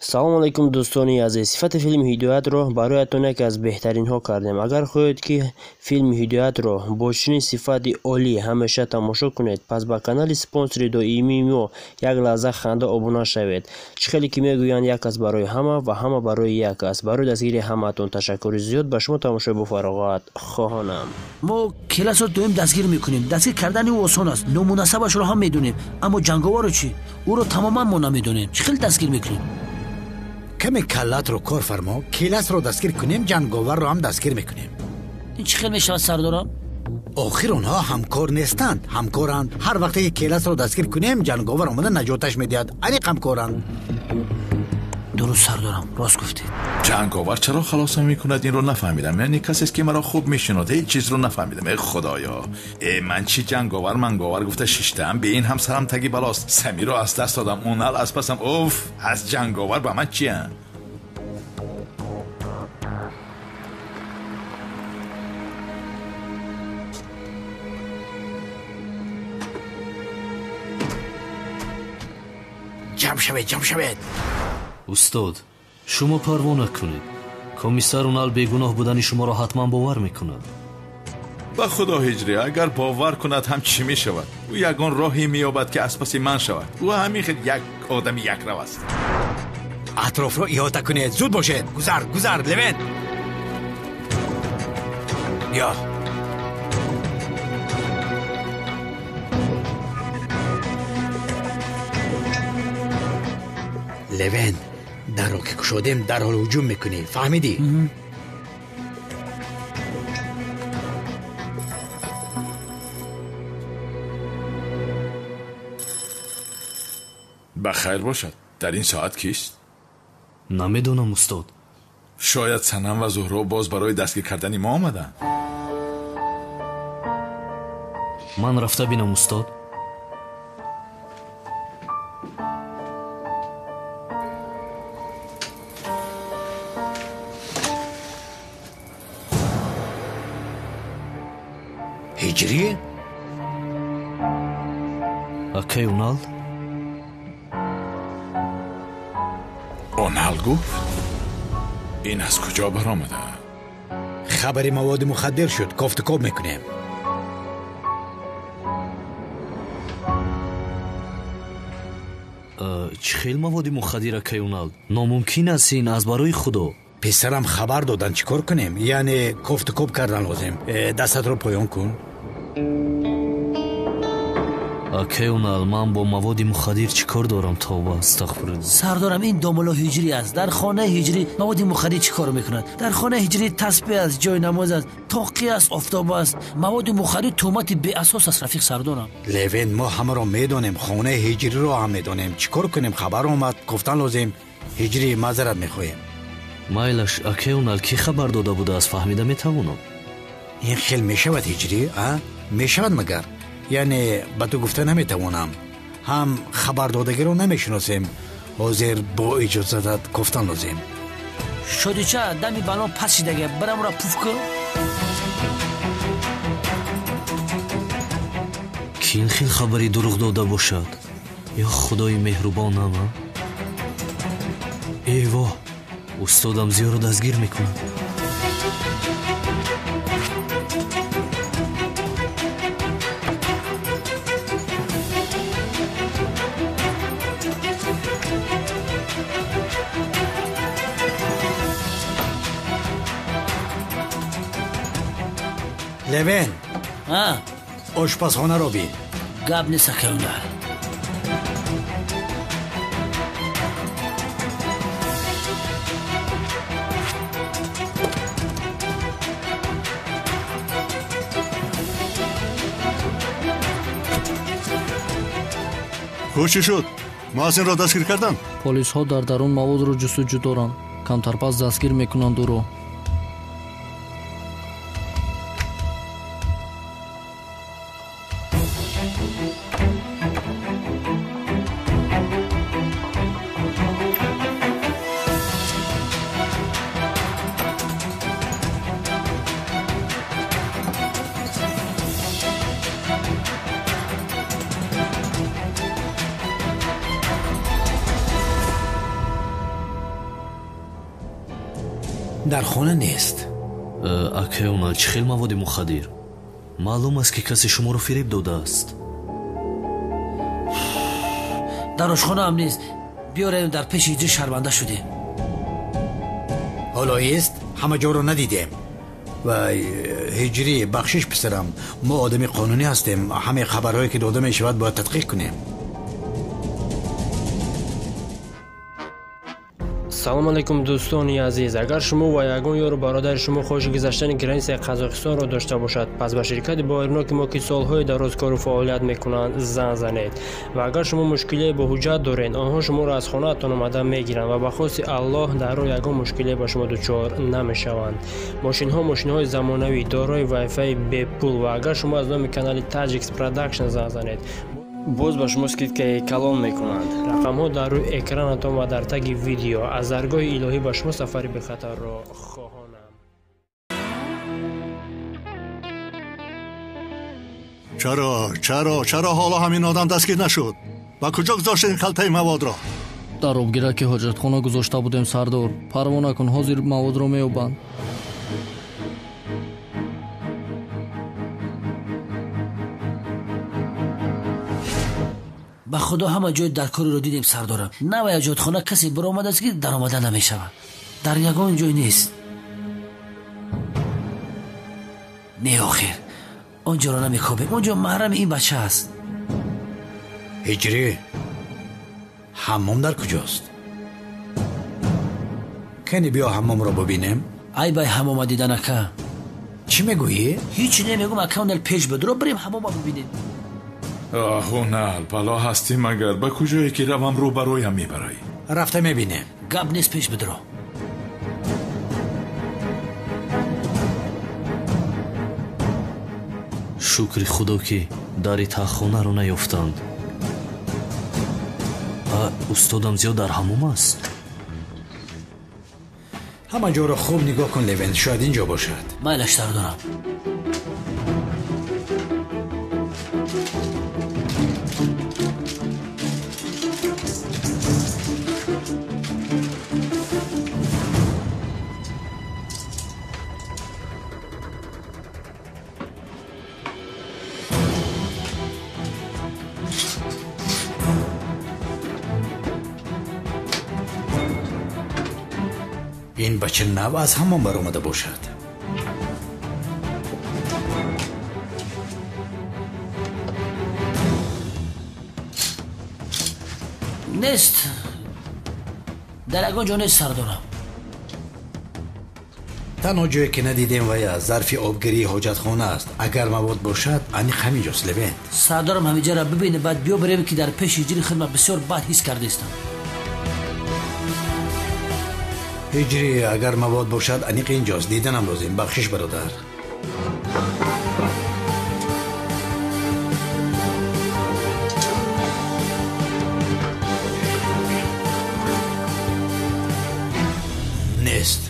салом алайкум дӯстони азиз. Сифати филми ҳидоятро бароятон яке аз беҳтаринҳо кардем. Агар хоҳед ки филми ҳидоятро бо чунин сифати олӣ ҳамеша тамошо кунед, пас ба канали спонсори доимии мо як лаҳза ханда обуна шавед. чӣ хеле ки мегӯянд як аст барои ҳама ва ҳама барои як аст. барои дастгири ҳамаатон ташаккури зиёд. ба шумо тамошои бофароғат хоҳонам. мо классро доим дастгир мекунем. дастгир кардани ӯ осон аст. номунасабашро ҳам медонем, аммо ҷанговарро чӣ? ӯро тамоман мо намедонем. чӣ хел дастгир мекунем? каме каллатро кор фармо, классро дастгир кунем, ҷанговарро ҳам дастгир мекунем. ин чӣ хел мешавад сардорам? охир онҳо ҳамкор нестанд, ҳамкоранд. ҳар вақте ки классро дастгир кунем, ҷанговар омада наҷоташ медиҳад. аниқ ҳамкоранд. дуруст сардорам, рост гуфтед. ҷанговар чаро халосам мекунад, инро нафаҳмидам. яъне касест ки маро хуб мешинод, ҳеҷ чизро нафаҳмидам. худоё, ман чӣ ҷанговар манговар гуфта шиштаам. бе ин ҳам сарам таги балост. самиро аз даст додам, онал аз пасам. уф, аз ҷанговар ба ман чиям? ҷамъ шавед. устод, шумо парво накунед. комиссар унал бегуноҳ будани шуморо ҳатман бовар мекунад. ба худо ҳиҷрӣ, агар бовар кунад ҳам чӣ мешавад? ӯ ягон роҳе меёбад ки аз паси ман шавад. ӯ ҳамин хел як одами якрав аст. атрофро иҳота кунед. зуд бошед. гузар левен. ё левен, дарро ки кушодем дарҳол ҳуҷум мекунӣ. фаҳмидӣ? ба хайр бошад. дар ин соат кист? намедонам устод. шояд санам ва зуҳро боз барои дастгир кардани мо омаданд. ман рафта бинам устод. ҳиҷрӣ? акай унал? онал гуфт? ин аз куҷо баромада? хабари маводи мухаддир шуд. кофтукоб мекунем. чӣ хел маводи мухаддир акай унал? номумкин аст ин, аз барои худо. писарам хабар додан, чӣ кор кунем? яъне кофтукоб кардан лозим. дастатро поён кун. акай унал, ман бо маводи мухаддир чӣ кор дорам? тавба, астағфируллоҳ. сардорам, ин домула ҳиҷрӣ аст. дар хонаи ҳиҷрӣ маводи мухаддир чӣ кор мекунад? дар хонаи ҳиҷрӣ тасбеҳ аст, ҷои намоз аст, тоқӣ аст, офтоб аст. маводи мухаддир тӯҳмати беасос аст, рафиқ сардорам. левен, мо ҳамаро медонем, хонаи ҳиҷриро ҳам медонем. чӣ кор кунем? хабар омад, гуфтан лозим. ҳиҷрӣ, маъзарат мехоҳем. майлаш, акай унал, ки хабар дода будааст, фаҳмида метавонам? ин хел мешавад ҳиҷрӣ? мешавад магар? яъне ба ту гуфта наметавонам. ҳам хабардодагиро намешиносем. ҳозир бо иҷозатат гуфтан лозим. шодича дами балон пас шидага барамра пуфка. ки ин хел хабари дурӯғ дода бошад? ё худои меҳрубонам. эйвоҳ, устодам зиёро дастгир мекунад. левен, ошпазхонаро бин. гап нест акай унал. чӣ шуд? муҳассинро дастгир карданд? полисҳо дар дарун маводро ҷустуҷӯ доранд. камтарпас дастгир мекунанд ӯро. در خانه نیست. акаёнал чӣ хел маводи мухаддир? маълум аст ки касе шуморо фиреб додааст. дар ошхона ҳам нест. биёрем дар пеши ҳиҷрӣ шарманда шудем. حالا است همه جا رو ندیدیم. و هجری بخشش پسرم، ما آدمی قانونی هستیم، همه خبرهایی که داده می شود باید تدقیق کنیم. салом алайкум дӯстони азиз, агар шумо ва ягон ёру бародари шумо хоҳиши гузаштани границаи қазоқистонро дошта бошад, пас ба ширкати боирноки мо ки солҳои дароз кору фаъолият мекунанд зан занед. ва агар шумо мушкилие бо ҳуҷҷат доред, онҳо шуморо аз хонаатон омада мегиранд ва ба хости аллоҳ дар роҳ ягон мушкилие ба шумо дучор намешаванд. мошинҳои замонавӣ дорои вайфаи бепул. ва агар шумо аз номи канали Tajix Production зан занед, боз ба шумо скидкаи калон мекунанд. рақамҳо дар рӯи экранатон ва дар таги видео. аз даргоҳи илоҳӣ ба шумо сафари бехатарро хоҳонам. چرا حالا همین آدم دستگیر نشد؟ با کجا گذاشتین کلتای مواد را؟ дар обгираки ҳоҷатхона гузошта будем сардор. парвона кун, ҳозир маводро меёбанд. ба худо ҳама ҷои дар кориро дидем сардорам. навай ҳоҷатхона касе баромадаст ки даромада намешавад. дар ягон ҷой нест. не охир онҷоро намекобем. онҷо маҳрами ин бача аст. هجری حمام در کجاست؟ کنی بیا حمام را ببینیم. ай бай ҳамома дидан ака. چی میگویی؟ ҳеҷ намегум акаунел пеш бедро барем ҳамома бибинем. هونال بالا هستی مگر به کجایی که روم رو برایم میبرای؟ رفته میبینیم. гап нест пеш бедро. шукри худо ки дари таххонаро наёфтанд. устодам зиёд дар ҳамом аст. همه جا را خوب نگاه کن لوین، شاید اینجا باشد. майлаш сардорам. این بچه نو از حمام برآمده باشد. нест. дар ягон ҷо нест сардорам. تنها جایی که ندیدیم و ظرف آبگیری حاجتخانه است. اگر مواد باشد انیق همینجاست لوین. сардорам ҳамиҷаро бибине, баъд биё барем ки дар пеши ҳиҷри хидмат бисёр бад ҳис кардаистам. هجری اگر مواد باشد انیق اینجاست. دیدنم لازم. بخشش برادر. نیست.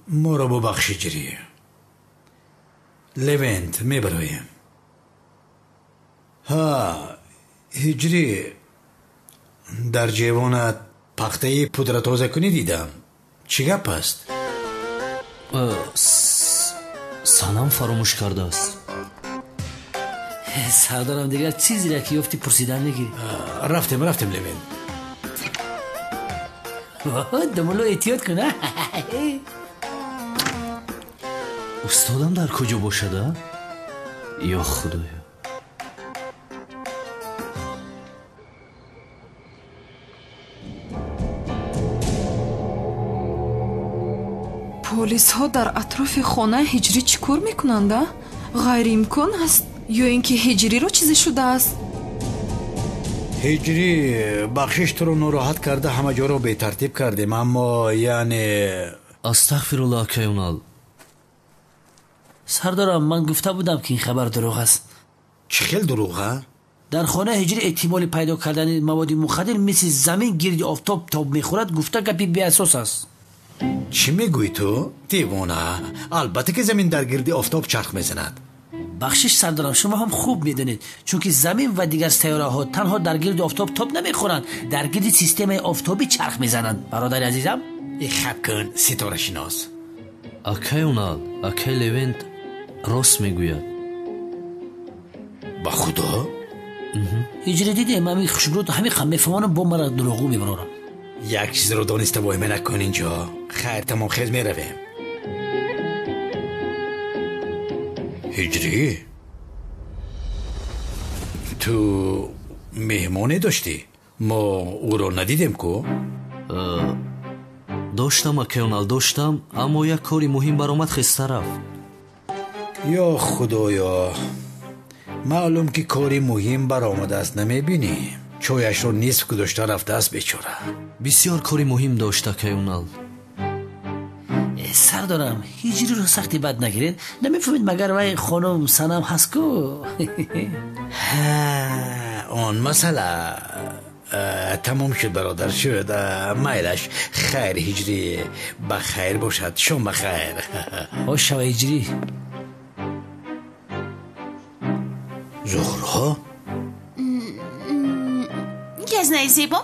ما را ببخش هجری. لوینت میبرایم. ها هجری در جیوانت پخته پودر تازه کنی دیدم. چی گپ است؟ санам фаромӯш кардааст. сардорам дигар чизере ки ёфти пурсидан мегирӣ. رفتیم لوین. думуло эҳтиёт кун. устодам дар куҷо бошада? ё худоё. полисҳо дар атрофи хонаи ҳиҷрӣ чӣ кор мекунанд? ғайриимкон аст ё ин ки ҳиҷриро чизе шудааст? هجری بخشش تو رو ناراحت کرده، همه جا رو بی‌ترتیب کردیم، اما یعنی астағфируллоҳ акаёнал. сардорам ман гуфта будам ки ин хабар дурӯғ аст. چی خیل دروغه؟ дар хонаи ҳиҷрӣ эҳтимоли пайдо кардани маводи мухаддир мисли замин гирди офтоб тоб мехӯрад гуфта гапи беасос аст. چی میگوی تو؟ دیوانه. البته که زمین در گردی آفتاب چرخ میزند. بخشش سردارم شما هم خوب میدونید چون که زمین و دیگر سیاره ها تنها در گرد آفتاب تاب نمیخورند در گرد سیستم آفتابی چرخ میزنند. برادر عزیزم خب کن ستاره شناس. акай унал акай левент рост мегӯяд. با خدا هجری دیدیم همین خوشبرود همین خمه فمانم با مرا دروغو میبرارم. یک چیز رو دانسته با من نکن اینجا. خیر تمام خیز میرویم. هجری تو مهمانی داشتی؟ ما او رو ندیدیم کو؟ доштам акай унал доштам аммо як кори муҳим баромад хиста рафт. یا خدایا معلوم که کاری مهم برآمده است نمیبینی چویش رو نصف گذاشته رفته است بیچاره. бисёр кори муҳим дошт акай унал. سردارم هجری رو سختی بد نگیرید نمیفهمید مگر وای خانم سنم هست کو؟ آن مسئله تمام شد برادر شد. میلش خیر هجری بخیر باشد. شما بخیر. خوش شو هجری. زهرا گزنه زیبا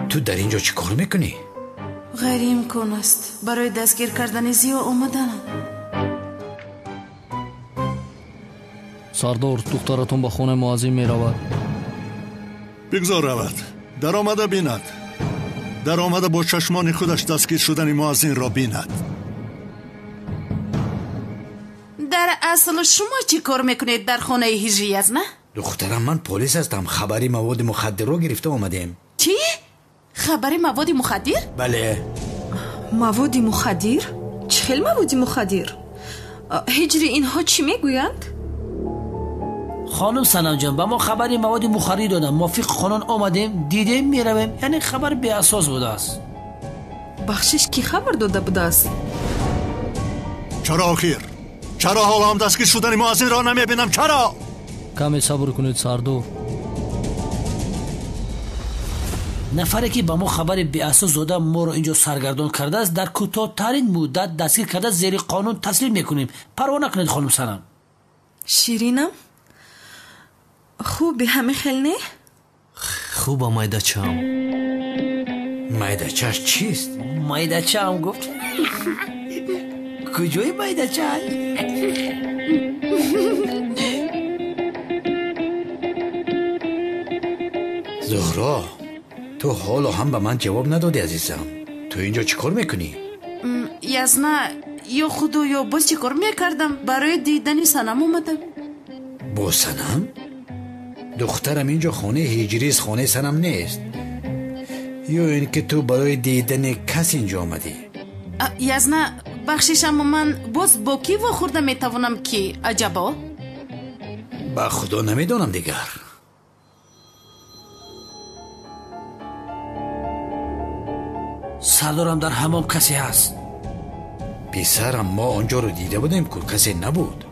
تو در اینجا چی کار میکنی؟ غیر امکان است برای دستگیر کردن زیو آمدنم. сардор духтаратон ба хонаи муаззин меравад. بگذار رود. در آمده بیند. در آمده با چشمان خودش دستگیر شدن مؤذن را بیند. در اصل شما چی کار میکنید در خانه هجری است نه؟ دخترم من پلیس هستم. خبری مواد مخدر رو گرفته آمدیم. چی؟ خبری مواد مخدر؟ بله. مواد مخدر؟ چه خیلی مواد مخدر؟ هجری اینها چی میگویند؟ خانم سنم جان با ما خبری مواد مخدر دادن موافق خانان آمدیم دیدیم میرویم یعنی خبر بی اساس بوده است. بخشش کی خبر داده بوده است؟ چرا آخر؟ چرا حالا هم دستگیر شدن مؤذن را نمیبینم؟ چرا؟ каме сабр кунед сардор. نفری که با ما خبر بی اساس داده ما رو اینجا سرگردان کرده است در کوتاه‌ترین مدت دستگیر کرده زیر قانون تسلیم میکنیم. پروا نکنید خانم سنم. شیرینم خوبی همه خیلی نه؟ خوبه майдачаам. майдачаш چیست؟ майдача هم گفت. کجای майдача؟ زهرا تو حالا هم به من جواب ندادی عزیزم. تو اینجا چی کار میکنی؟ یزنا یا خدا یا باز چی کار میکردم برای دیدن سنم اومدم. با سنم؟ دخترم اینجا خانه هجری است خانه سنم نیست. یا این که تو برای دیدن کس اینجا آمدی؟ یزنا بخششم من باز با کی واخورده میتوانم که عجبا؟ با خدا نمیدونم دیگر. سردارم در حمام کسی هست. پسرم ما آنجا رو دیده بودیم که کسی نبود.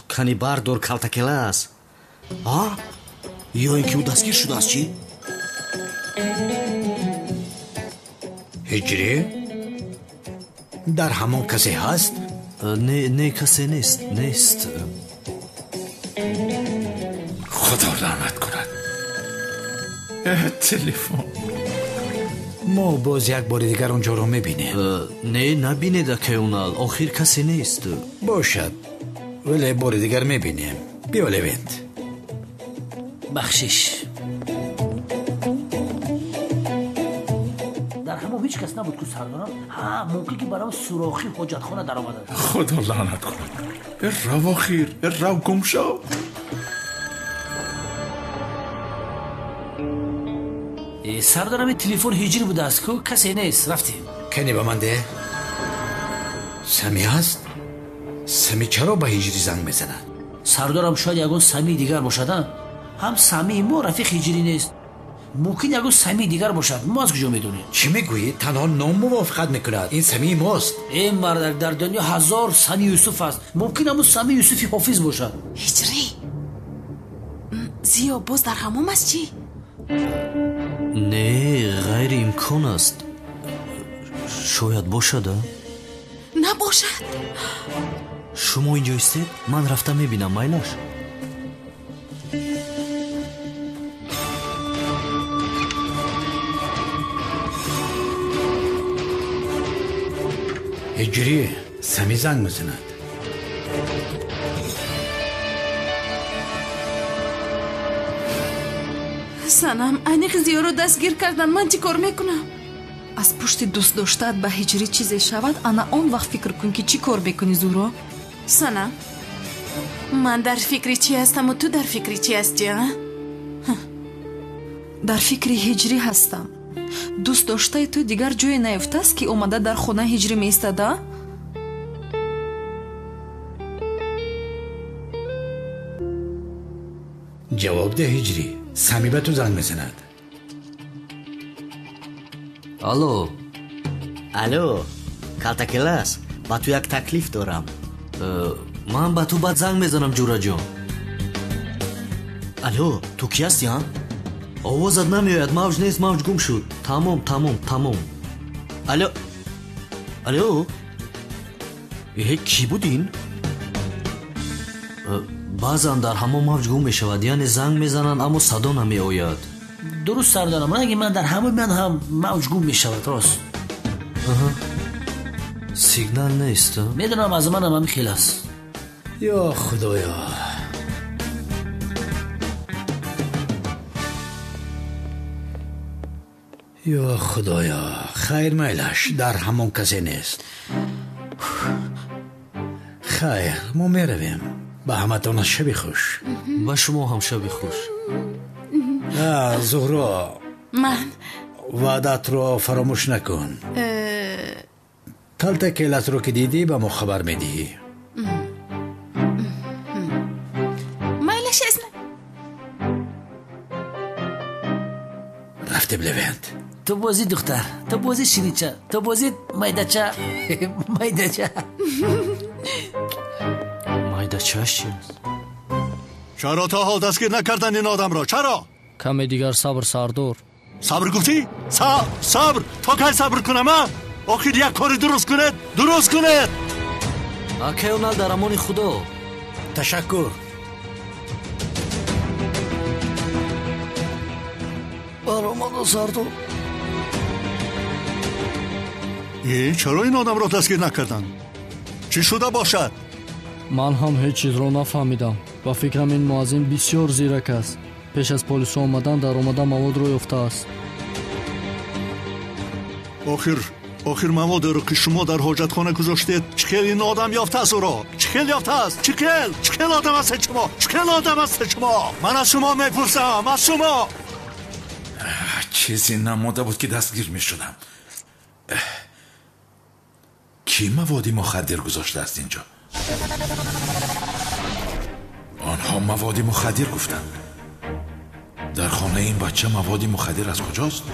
کانی бардор калтакелас. ё ин ки ӯ дастгир шудааст чӣ? هجری در همون کسی هست؟ не касе нест. خدا رحمت کند. تلفن. ما باز یک بار دیگر اونجا رو میبینیم. не набинед акай унал охир касе нест. باشد ولی بار دیگر میبینیم. بیا لوینت. بخشش در همون هیچ کس نبود که سردارم ممکن که برام سوراخی حجت خانه در آمده. خدا لعنت کند. رو آخیر رو گم شو. سردارم تلفن هجری بوده است که کسی نیست. رفتیم. کنی به من ده. سمی هست؟ سمی چرا به هجری زنگ میزند؟ سردارم شاید یگون سمی دیگر باشد. هم سمی ما رفیق هجری نیست. ممکن یگون سمی دیگر باشد. ما از کجا میدونیم؟ چی میگویی؟ تنها نام موافقت میکند. این سمی ماست. این مرد در دنیا هزار سمی یوسف است. ممکن همون سمی یوسفی حافظ باشد. هجری زیو باز در حمام است چی؟ не ғайри имкон аст. шояд бошада? набошад. шумо инҷо истед, ман рафта мебинам. майлаш ҳиҷрӣ самӣ занг мезанад. санам айниқ зиёро дастгир кардан. ман чӣ кор мекунам? аз пушти дӯст доштаат ба ҳиҷрӣ чизе шавад, ана он вақт фикр кун ки чӣ кор мекунӣ. зӯро санам, ман дар фикри чӣ ҳастаму ту дар фикри чӣ ҳастӣ? дар фикри ҳиҷрӣ ҳастам. дӯст доштаи ту дигар ҷое наёфтааст ки омада дар хона ҳиҷрӣ меистада? ҷавоб деҳ ҳиҷрӣ. самӣ ба ту занг мезанад. алло. алло, калтакелас, ба ту як таклиф дорам. ман ба ту баъд занг мезанам ҷураҷон. алло, ту ки ҳастӣ? овозат намеояд. мавҷ нест, мавҷ гум шуд. тамом. алло, алло, кӣ будин? баъзан дар ҳамон мавҷ гум мешавад, яъне занг мезананд аммо садо намеояд. дуруст сардорам, раги ман дар ҳамон ман ҳам мавҷ гум мешавад. рост сигнал нест. медонам аз манам ҳамин хел аст. ё худоё. ё худоё. хайр майлаш, дар ҳамон касе нест. хайр, мо меравем. ба ҳаматона шаби хуш. ба шумо ҳам шаби хуш. зуҳро, ман ваъдатро фаромӯш накун. калтакеласро ки дидӣ ба мо хабар медиҳӣ. майлаш аст. рафте блевент. ту бозӣ духтар, ту бозӣ шинича, ту бозӣ майдача. майдача майдачааш чи аст? чаро то ҳол дастгир накардан ин одамро? чаро? каме дигар сабр сардор. сабр гуфтӣ? сабр? то кай сабр кунам? охир як кори дуруст кунед. акаёнал дар амони худо. ташаккур. баромада сардор. чаро ин одамро дастгир накардан? чӣ шуда бошад? ман ҳам ҳеҷ чизро нафаҳмидам. ба фикрам ин муаззин бисёр зирак аст. пеш аз полисо омадан дар омада маводро ёфтааст. охир маводеро ки шумо дар ҳоҷатхона гузоштед, чӣ хел ин одам ёфтааст уро? чӣ хел ёфтааст? чӣ хел одам ҳастед шумо? чӣ хел одам ҳастед шумо? ман аз шумо мепурсам, аз шумо. чизе намода буд ки дастгир мешудам. ки маводи мухаддир гузоштааст инҷо? онҳо маводи мухаддир гуфтанд. дар хонаи ин бача маводи мухаддир аз куҷост?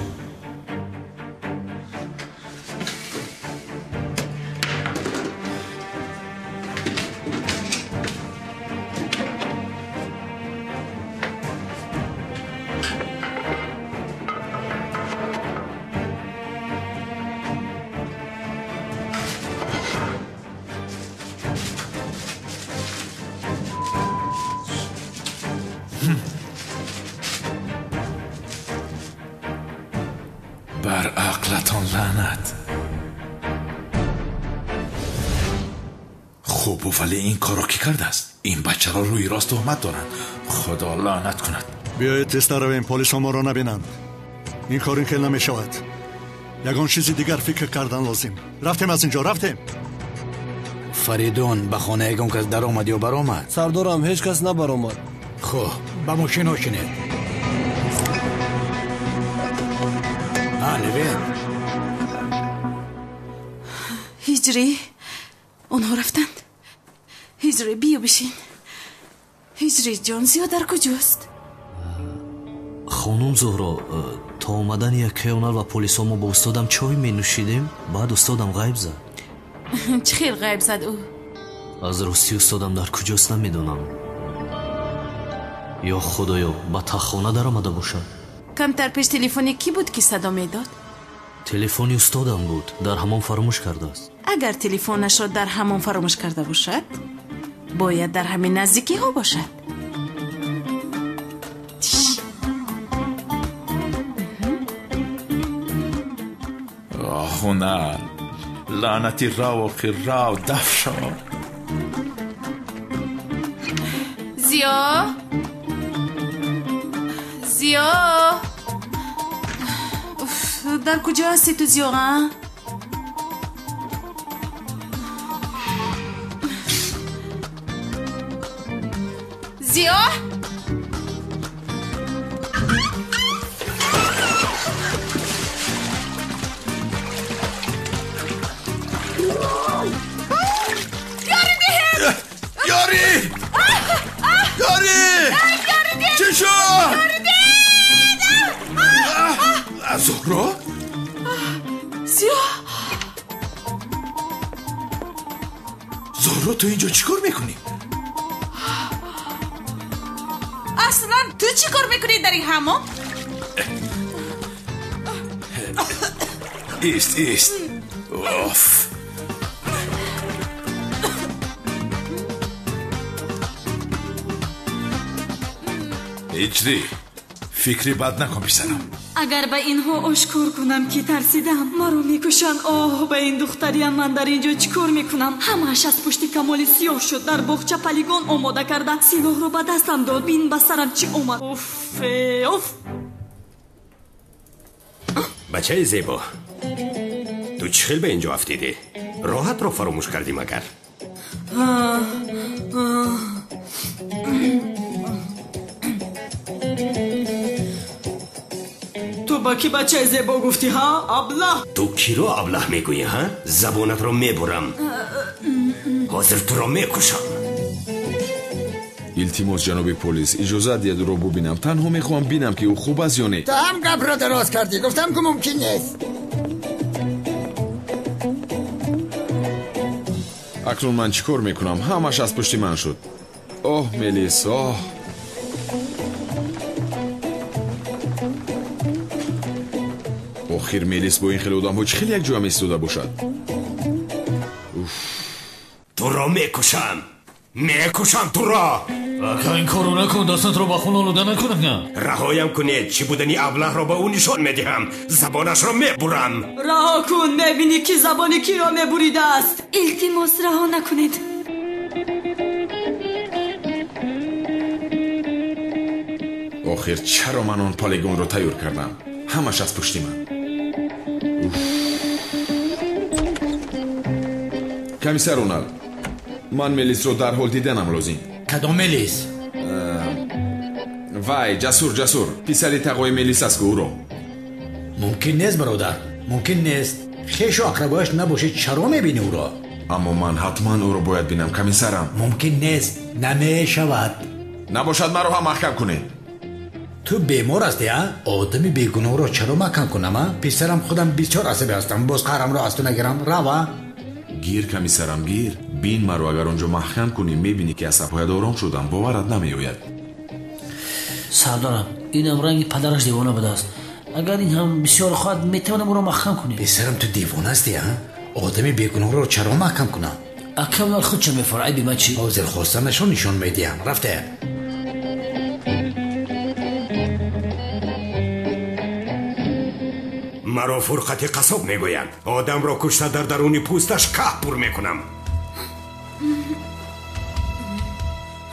بر عقلتان لعنت. خوب ولی این کارو کی کرده است؟ این بچه را روی راست تهمت دارند. خدا لعنت کند. بیایید تست رویم، پلیس ما را نبینند. این کار این خیلی نمیشود. یگان چیزی دیگر فکر کردن لازم. رفتیم از اینجا، رفتیم. فریدون به خانه یگان کس در آمد یا بر آمد؟ سردارم هیچ کس نبر آمد. خب به ماشین هاشینید. نوین هجری اونها رفتند. هجری بیا بشین. هجری جان زیادر کجاست؟ خانم زهرا تا اومدن یکیونال و پلیس ما با استادم چای می نوشیدیم. بعد استادم غیب زد. چه خیلی غیب زد او؟ از راستی استادم در کجاست نمیدونم. یا خدایا با تخانه در آمده باشد. کمتر پیش تلفنی کی بود که صدا میداد؟ телефони устодам буд дар ҳамон фаромӯш кардааст. اگر تلفنش را در همان فراموش کرده باشد باید در همین نزدیکی ها باشد. هنر لعنتی راو خیراو دفشا زیا در کجا هستی تو زیا؟ زیا یاری چی شد؟ زهرا؟ زهرا تو اینجا چی کار میکنی؟ اصلا تو چی کار میکنی در این حمام؟ ایست اوف هجری فکری بد نکن پسرم. اگر به اینها آشکار کنم که ترسیدم مرا میکشن. آه به این دختریم من در اینجا چیکار میکنم؟ همه‌اش از پشت کمال سیاه شد. در باغچه پلیگان آماده کرده سلاح رو به دستم داد. بین به سرم چی اومد. اوف بچه زیبا تو چه خیل به اینجا افتیدی؟ راحت رو فراموش کردی مگر؟ تو با کی بچه زیبا گفتی ها؟ ابله. تو کی رو ابله میگویی ها؟ زبانت رو میبرم. حاضر تو رو میکشم. التماس جناب پلیس اجازه دید رو ببینم. تنها میخوام ببینم که او خوب است یا نه. تو هم گپ را دراز کردی. گفتم که ممکن نیست. اکنون من چیکار میکنم؟ همش از پشت من شد. اوه ملیس اوه. آخر ملیس با این خیلی آدم ها چه خیلی یک جا هم ایستاده باشد. تو را میکشم تو را. اگه این کارو نکن دستت رو با خون آلوده نکنم. رهایم کنید. چی بودنی ابله را به اون نشان میدهم. زبانش را میبرم. رها کن میبینی که زبانی کی را میبریده است. التماس رها نکنید. آخر چرا من آن پالیگون رو تیار کردم؟ همش از پشت من. کمیسر رونالد من ملیس رو در حال دیدنم لازم. کدام ملیس؟ وای جسور پسری تقوی ملیس است که او رو. ممکن نیست برادر. ممکن نیست. خیش و اقربایش نباشه چرا میبینی او را؟ اما من حتما او رو باید بینم کمیسرم. ممکن نیست. نمیشود. نباشد مرا هم محکم کنید. تو بیمار هستی ها؟ آدمی بیگناه رو چرا محکم کنم؟ پسرم خودم بسیار عصبی هستم. باز قهرم رو از تو نگیرم. روا گیر کمیسرم گیر. بین مرا اگر اونجا محکم کنی میبینی که عصب‌هایت آرام شدم. باورت نمیآید. سردارم اینم رنگ پدرش دیوانه بوده است. اگر این هم بسیار خواهد میتونم او را محکم کنی. پسرم تو دیوانه هستی ها؟ آدمی بیگناه رو چرا محکم کنم؟ اکمال خود چه میفرعی بی من چی؟ حاضر خواستنشو نشان میدیم. رفته مرا فرقت قصاب میگویند. آدم را کشته در درون پوستش که پر میکنم.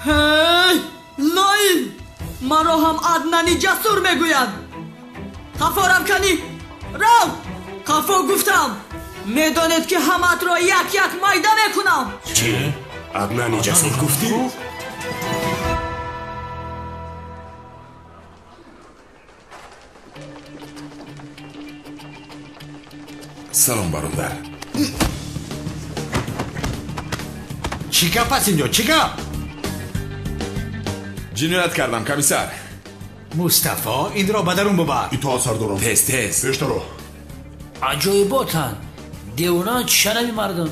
هی لای مرا هم عدنانی جسور میگویند. خفارم کنی رو خفا گفتم. میدانید که همت را یک میده میکنم. چی؟ عدنانی جسور گفتی؟ سلام برادر. چی گپ است اینجا؟ چی گپ؟ جنایت کردم کمیسر. مصطفی این را به درون ببر. ایتا سردارم. تست پیش درو. عجایباتن دیوانه چشنمی مردم.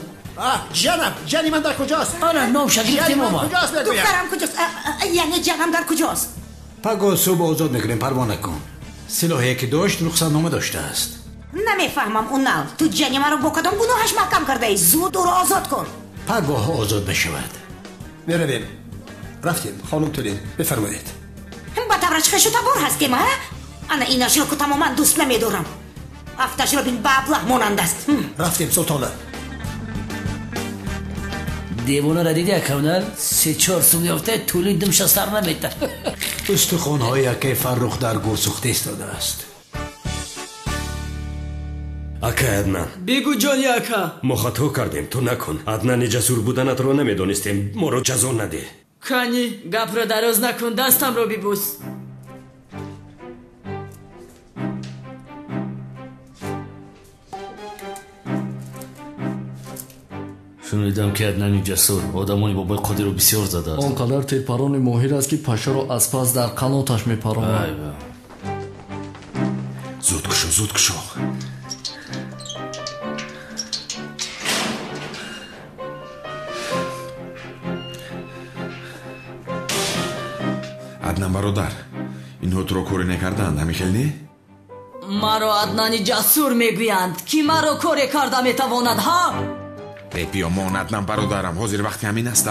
جنی من در کجاست؟ آره نام شکیفتی ماما. دخترم کجاست؟ یعنی جنم در کجاست؟ پگاه صبح آزاد میکنیم. پروانه کن. سلاحی که داشت رخصتنامه داشته است. نمیفهمم اونال تو جنی ما رو با کدام گناهش محکم کرده ای؟ زود او رو آزاد کن. پگاه آزاد بشود. برویم. رفتیم خانم تولین بفرمایید. با تبرش خشو تبار هست که ما؟ انا ایناش رو که تماما دوست نمیدارم. افتش رو بین بابله مانند است. رفتیم سلطانه. دیوانه را دیدی اکونال 3-4 سال یافته طولی دمش سر نمیده. استخوان‌های که فرخ در گورسوخته ایستاده است. اکا عدنان بگو جانی اکا. ما خطا کردیم تو نکن. عدنان جسور بودنت رو نمیدونستیم. ما رو جزا نده. کنی گپ را دراز نکن دستم رو ببوس. شنیدم که عدنان جسور آدمانی بابای قدیر رو بسیار زده است. آنقدر تیرپران ماهر است که پشه را از پس در قناتش میپراند. زود کشو عدنان برادر اینها تو رو کوری نکردند همیخیل مرا عدنانی جسور میگویند کی مرا کوری کرده میتواند ها؟ بیا من عدنان برادرم حاضر وقتی همین است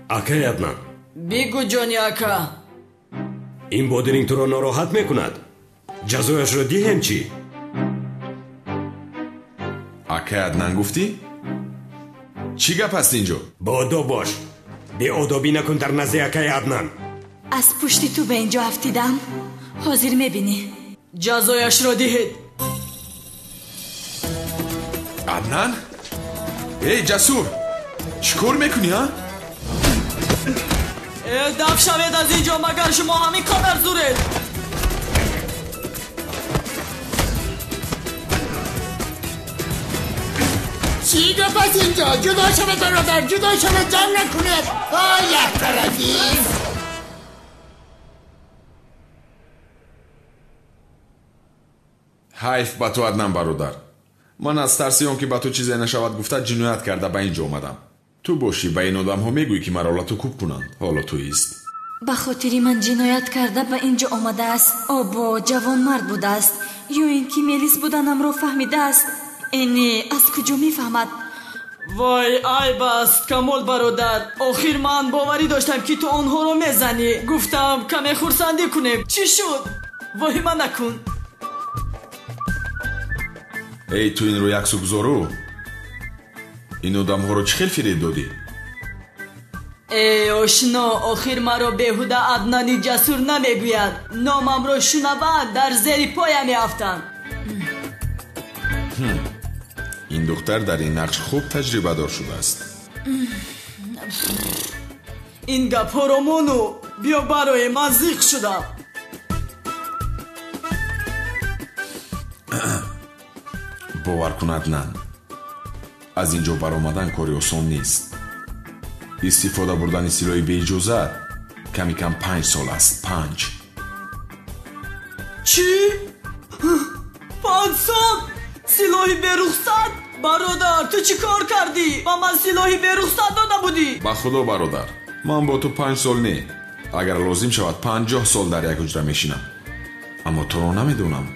اکا عدنان بگو جانی اکا. این بادرینگ تو رو ناراحت میکند. جزایش رو دیهم چی؟ اکا عدنان گفتی؟ چی گپ هست اینجا؟ با آداب باش. بی آدابی نکن در نزد اکا عدنان. از پشتی تو به اینجا افتیدم. حاضر میبینی جزایش را دهید. عدنان؟ ای جسور چیکار میکنی ها؟ دف شوید از اینجا مگر شما همین قدر زورید. چی گپ است اینجا؟ جدا شود برادر جدا شود جمع نکنید. آیه تردیز. حیف با تو عدنان برادر. من از ترسی اون که با تو چیزی نشود گفته جنایت کرده به اینجا اومدم. تو باشی به این آدم ها میگویی که مرا تو کوب کنند. حالا تو ایست. به خاطری من جنایت کرده به اینجا آمده است. آبا جوان مرد بوده است یا اینکه میلیس بودنم رو فهمیده است. اینی از کجا میفهمد؟ وای ای بس کمال برادر. آخر من باوری داشتم که تو آنها رو میزنی. گفتم کمی خورسندی کنیم. چی شد؟ وای من نکن. ای تو این رو یک سو گذارو. این آدم ها رو چه خیل فرید دادی؟ ای آشنا آخر مرا بهوده عدنانی جسور نمیگوید. نامم رو شنود در زیر پایم میافتند. این دختر در این نقش خوب تجربه دار شده است. این گپ ها رو مونو بیا برای من زیق شدم. باور کن عدنان از اینجا برآمدن کاری آسان نیست. استفاده بردن سلاح بی اجازت کمی کم 5 سال است. 5. چی؟ 5 سال؟ سلاحی به رخصت؟ برادر تو چی کار کردی؟ با من سلاحی به رخصت داده بودی؟ با خدا برادر من با تو 5 سال نه اگر لازم شود 50 سال در یک حجره میشینم. اما تو رو نمیدونم.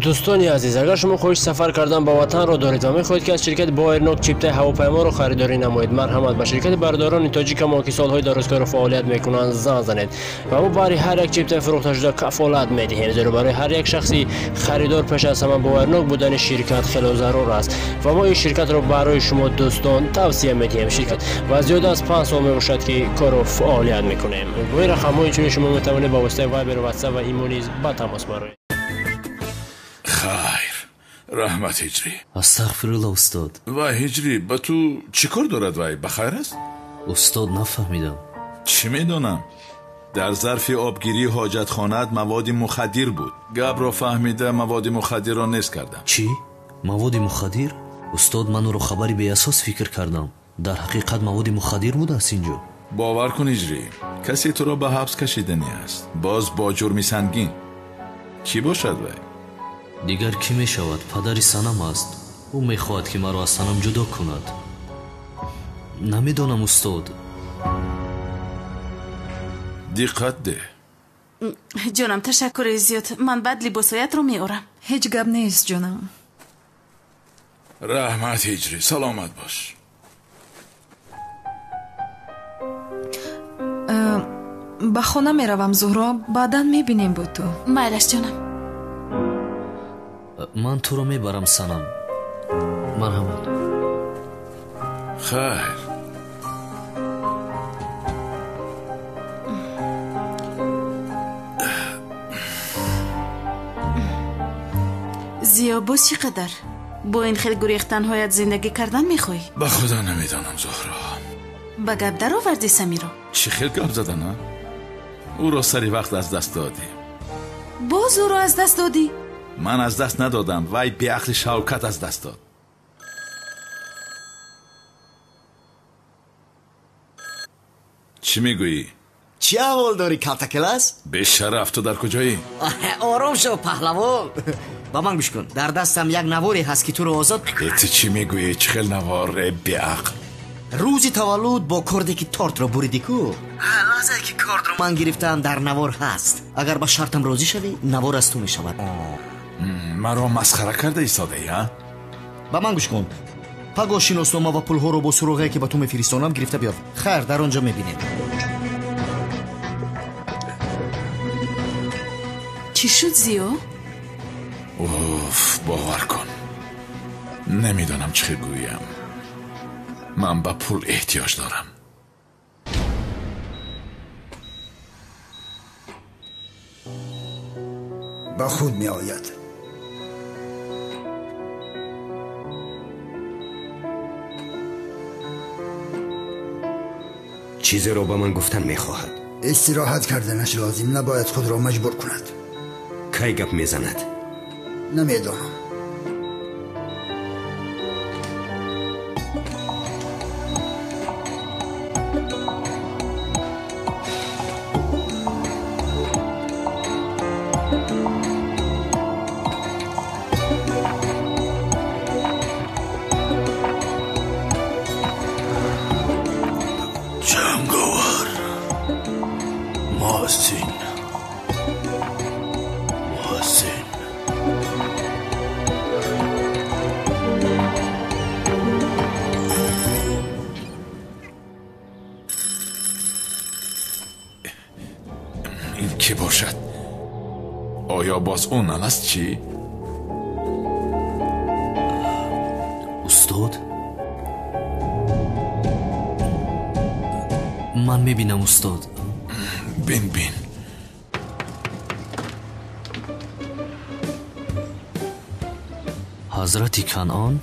دوستانی عزیز اگر شما خوش سفر کردن با وطن را دارید و میخواهید که از شرکت بایرنوک چیپتای هواپیما را خریداری نمایید مرحمت به شرکت برادران تاجیک ما که سالهای درازکار فعالیت میکنند زنگ زنید و ما برای هر یک چیپتای فروخته شده کفالت میدهیم زیرا برای هر یک شخصی خریدار پیش از همه بایرنوک بودن شرکت خیلی ضرور است و ما این شرکت را برای شما دوستان توصیه میدهیم. شرکت و زیاد از 5 سال میباشد که کار فعالیت میکنیم. روی رقم‌های چون شما میتوانید با واسطه وایبر و واتساپ و ایمو نیز با تماس برید. خیر رحمت هجری. استغفرالله استاد. و هجری با تو چی کار دارد وای بخیر است؟ استاد نفهمیدم. چی میدونم؟ در ظرف آبگیری حاجت خانت مواد مخدر بود. گپ را فهمیده مواد مخدر را نیست کردم. چی؟ مواد مخدر؟ استاد من رو خبری به اساس فکر کردم. در حقیقت مواد مخدر بود است اینجا. باور کن هجری کسی تو را به حبس کشیدنی است باز با جرمی سنگین. کی باشد وای؟ дигар кӣ мешавад? Падари Санам аст. ӯ мехоҳад ки маро аз Санам ҷудо кунад. намедонам устод. диққат деҳ. ҷонам, ташаккури зиёд. ман баъд либосоятро меорам. ҳеҷ гап нест ҷонам. раҳмат ҳиҷрӣ, саломат бош. ба хона меравам зуҳро, баъдан мебинем бо ту. майлаш ҷонам. ман туро мебарам Санам. марҳамат. хайр. зиё, боз чӣ қадар бо ин хел гурехтанҳоят зиндагӣ кардан мехоҳӣ? ба худо намедонам зуҳро. ба гап даровардӣ Самиро? чӣ хел гап задана? ӯро сари вақт аз даст додӣ. боз ӯро аз даст додӣ? ман аз даст надодам, вай беақли Шавкат аз даст дод. чӣ мегӯӣ? чӣ аҳвол дорӣ Калтакелас? бешараф, ту дар куҷоӣ? ором шав паҳлавон. ба ман гӯш кун. дар дастам як наворе ҳаст ки туро озод. ту чӣ мегӯӣ? чӣ хел наворе беақл? рӯзи таваллуд бо кордеки тортро буридику. лаҳзае ки кордро ман гирифтаам дар навор ҳаст. агар ба шартам розӣ шавӣ, навор аз ту мешавад. маро масхара карда истодаӣ? ба ман гӯш кун. пагоҳ шиноснома ва пулҳоро бо суроғе ки ба ту мефиристонам гирифта биёр. хайр, дар он ҷо мебинем. чӣ шуд зиё? уф, бовар кун. намедонам чӣ хел гӯям. ман ба пул эҳтиёҷ дорам. ба худ меояд. чизеро ба ман гуфтан мехоҳад. истироҳат карданаш лозим набояд худро маҷбур кунад. кай гап мезанад? намедонам. جنگاور محسن این که باشد؟ آیا باز اون است چی؟ استاد؟ من میبینم استاد. بین بین. حضرت کنعان؟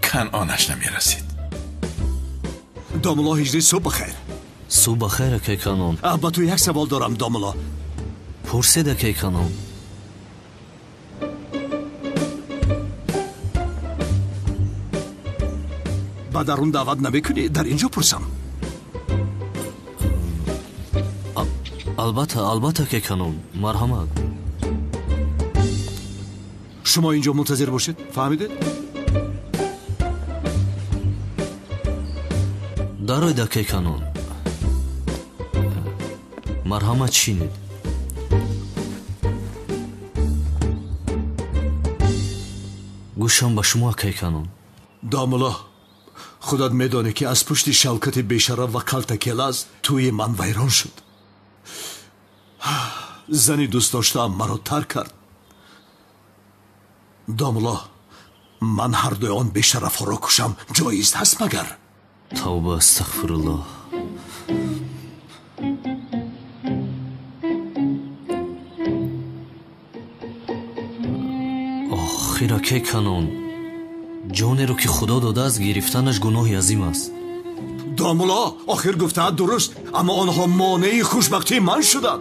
کنعانش نمیرسید. داملا هجری صبح بخیر. صبح بخیر که کنعان. با تو یک سوال دارم داملا. پرسیده که کنعان. با درون دعوت نمیکنی؟ در اینجا پرسم. البته که کنون. مرحمت. شما اینجا منتظر باشید. فهمیدید؟ دارید که کنون. مرحمت شینید. گوشم به شما که کنون. داملا خودت میدانی که از پشت شوکت بیشرف و کالتاکلس توی من ویران شد. زنی دوست داشتم مرا ترک کرد. داملا من هر دوی آن بیشرف ها را کشم جایز هست مگر؟ توبه استغفرالله. آخیرا که کنون جانی رو که خدا داده از گرفتنش گناهی عظیم است. داملا آخر گفته درست، اما آنها مانع خوشبختی من شدند.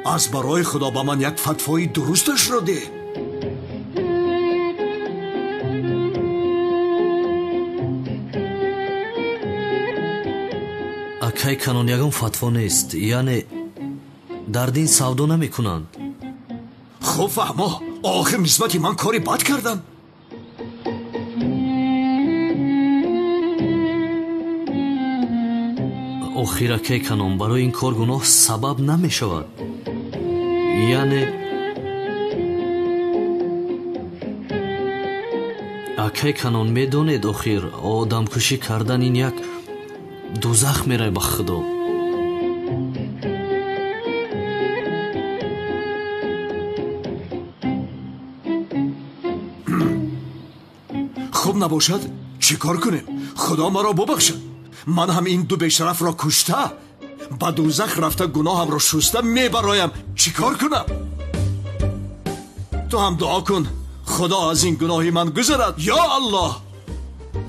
از برای خدا با من یک فتوای درستش را ده. اکای کنون یکم فتوا نیست، یعنی در دین سودا نمی کنند. خوب فهما آخر نسبتی من کاری بد کردم. охира ке канон барои ин кор гуноҳ сабаб намешавад. яъне аке канон медонед охир одамкушӣ кардан ин як дузах мерай ба худо. хуб набошад чӣ кор кунем? худо маро бубахшад. من هم این دو بشرف را کشته با دوزخ رفته گناهم را شسته میبرایم. چی کار کنم؟ تو هم دعا کن خدا از این گناهی من گذرد. یا الله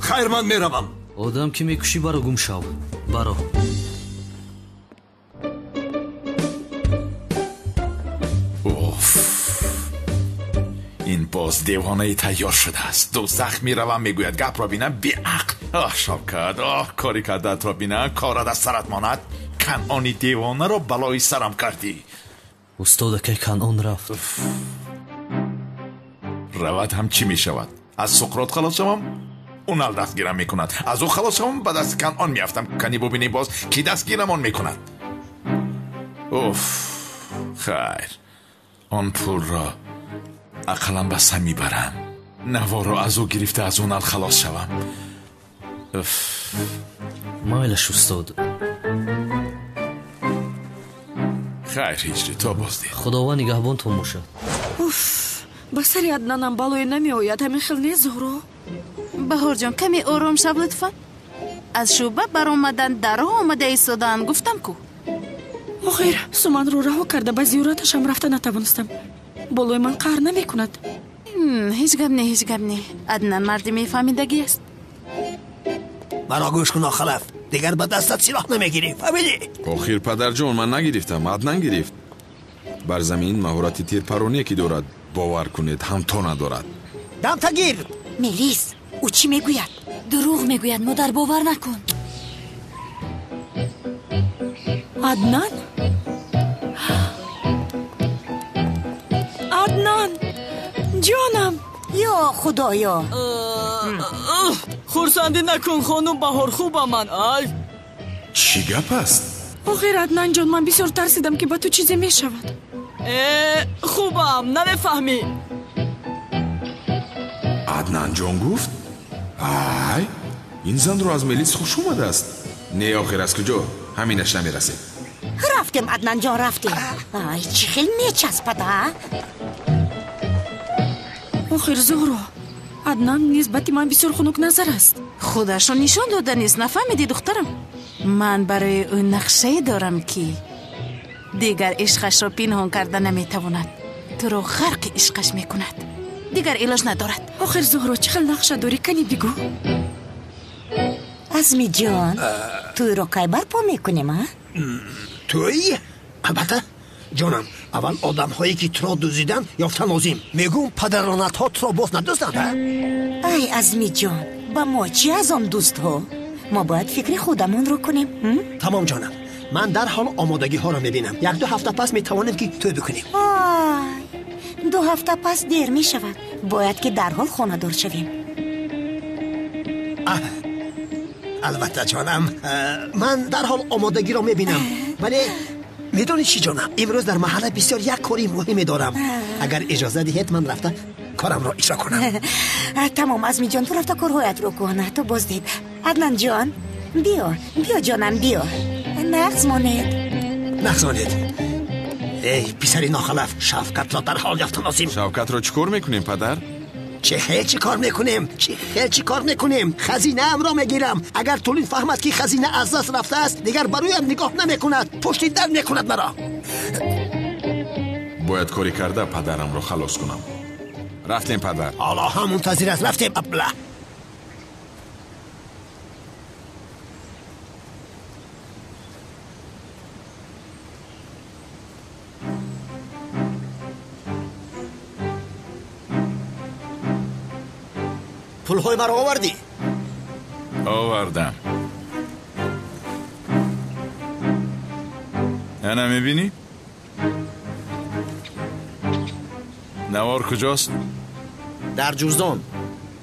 خیر من میروم. آدم که میکشی برو گم شو. برو. این باز دیوانه تیار شده است. دوزخ میروم میگوید گپ را بینم بی عقل. شوکت کاری کردت را بینم کارت از سرت ماند. کنعانی دیوانه را بلای سرم کردی. استاد که کنعان رفت رود هم چی میشود؟ از سقراط خلاص شوم اون دستگیرم میکند. از او خلاص شوم به دست کنعان میافتم. کنی ببینی باز کی دستگیرم آن میکند. خیر آن پول را عقلم بسته میبرم. نوا را از او گرفته از اون خلاص شوم. مایلش استاد. خیر هیچی تا بازدی. خداوند نگهبانتون باشد. با سری عدنانم بالای نمی آید. همین خیلی نیست زهرا. بهار جان کمی آرام شو لطفا. از شوبه بر آمدن در آمده ایستادن گفتم کو. آخیر سومن رو رها کرده به زیارتش هم رفته نتوانستم. بالای من قهر نمی کند. هیچ گپ نه هیچ گپ نه. عدنان مردی میفهمیدگی است. مرا گوش کن خلف. دیگر به دستت سلاح نمیگیری فهمیدی؟ آخر پدر جان من نگرفتم. عدنان گرفت. بر زمین مهارت تیرپرانی که دارد باور کنید هم تو ندارد. دم تگیر. ملیس او چی میگوید؟ دروغ میگوید مادر باور نکن. عدنان؟ عدنان جانم. یا خدایا خورسندی نکن خانم بهار خوبم من. چی گپ است؟ آخیر عدنان جان من بسیار ترسیدم که به تو چیزی می شود. خوبم نمیفهمی. عدنان جان گفت آی این زن رو از ملیس خوش اومده است. نه آخر از کجا؟ همینش نمیرسه. رفتیم عدنان جان رفتیم. آی چی خیلی میچسبد ها. آخر زهرا عدنان نسبت من بسیار خنک نظر است. خودش رو نشان داده نیست. نفهمیدی دخترم؟ من برای اون نقشه دارم که دیگر عشقش را پنهان کرده نمیتواند. تو رو غرق عشقش میکند. دیگر علاج ندارد. آخر زهرا چه خیلی نقشه داری کنی بگو. عزمی جان توی رو که برپا میکنیم ها؟ توی؟ البته جانم اول آدم هایی که تو را دوزیدن یافتن آزیم. میگم پدرانت ها تو را باز ندوزدن. ای عزمی جان با ما چی از آن دوست ها؟ ما باید فکر خودمون رو کنیم. تمام جانم من در حال آمادگی ها را میبینم. 1-2 هفته پس میتوانیم که توی بکنیم. 2 هفته پس دیر میشود. باید که در حال خانه دار شویم. البته جانم من در حال آمادگی را میبینم. ولی میدونی چی جانم امروز در محله بسیار یک کاری مهمی دارم. اگر اجازه دهید من رفته کارم را اجرا کنم. تمام عزمی جان تو رفته کارهایت رو کنه. تو بازدید عدنان جان بیا جانم بیا. نخزانید. ای پسری ناخلف شفقت را در حال یافتن آزیم. شفقت را چیکار میکنیم پدر؟ چی کار میکنیم؟ خزینه ام را میگیرم. اگر طولین فهمد که خزینه از دست رفته است دیگر برویم نگاه نمیکند. پشتی در میکند مرا. باید کاری کرده پدرم را خلاص کنم. رفتیم پدر. حالا هم منتظر است. رفتیم ابله. پولهای مرا آوردی؟ آوردم. انا میبینی؟ نوار کجاست؟ در جوزدان.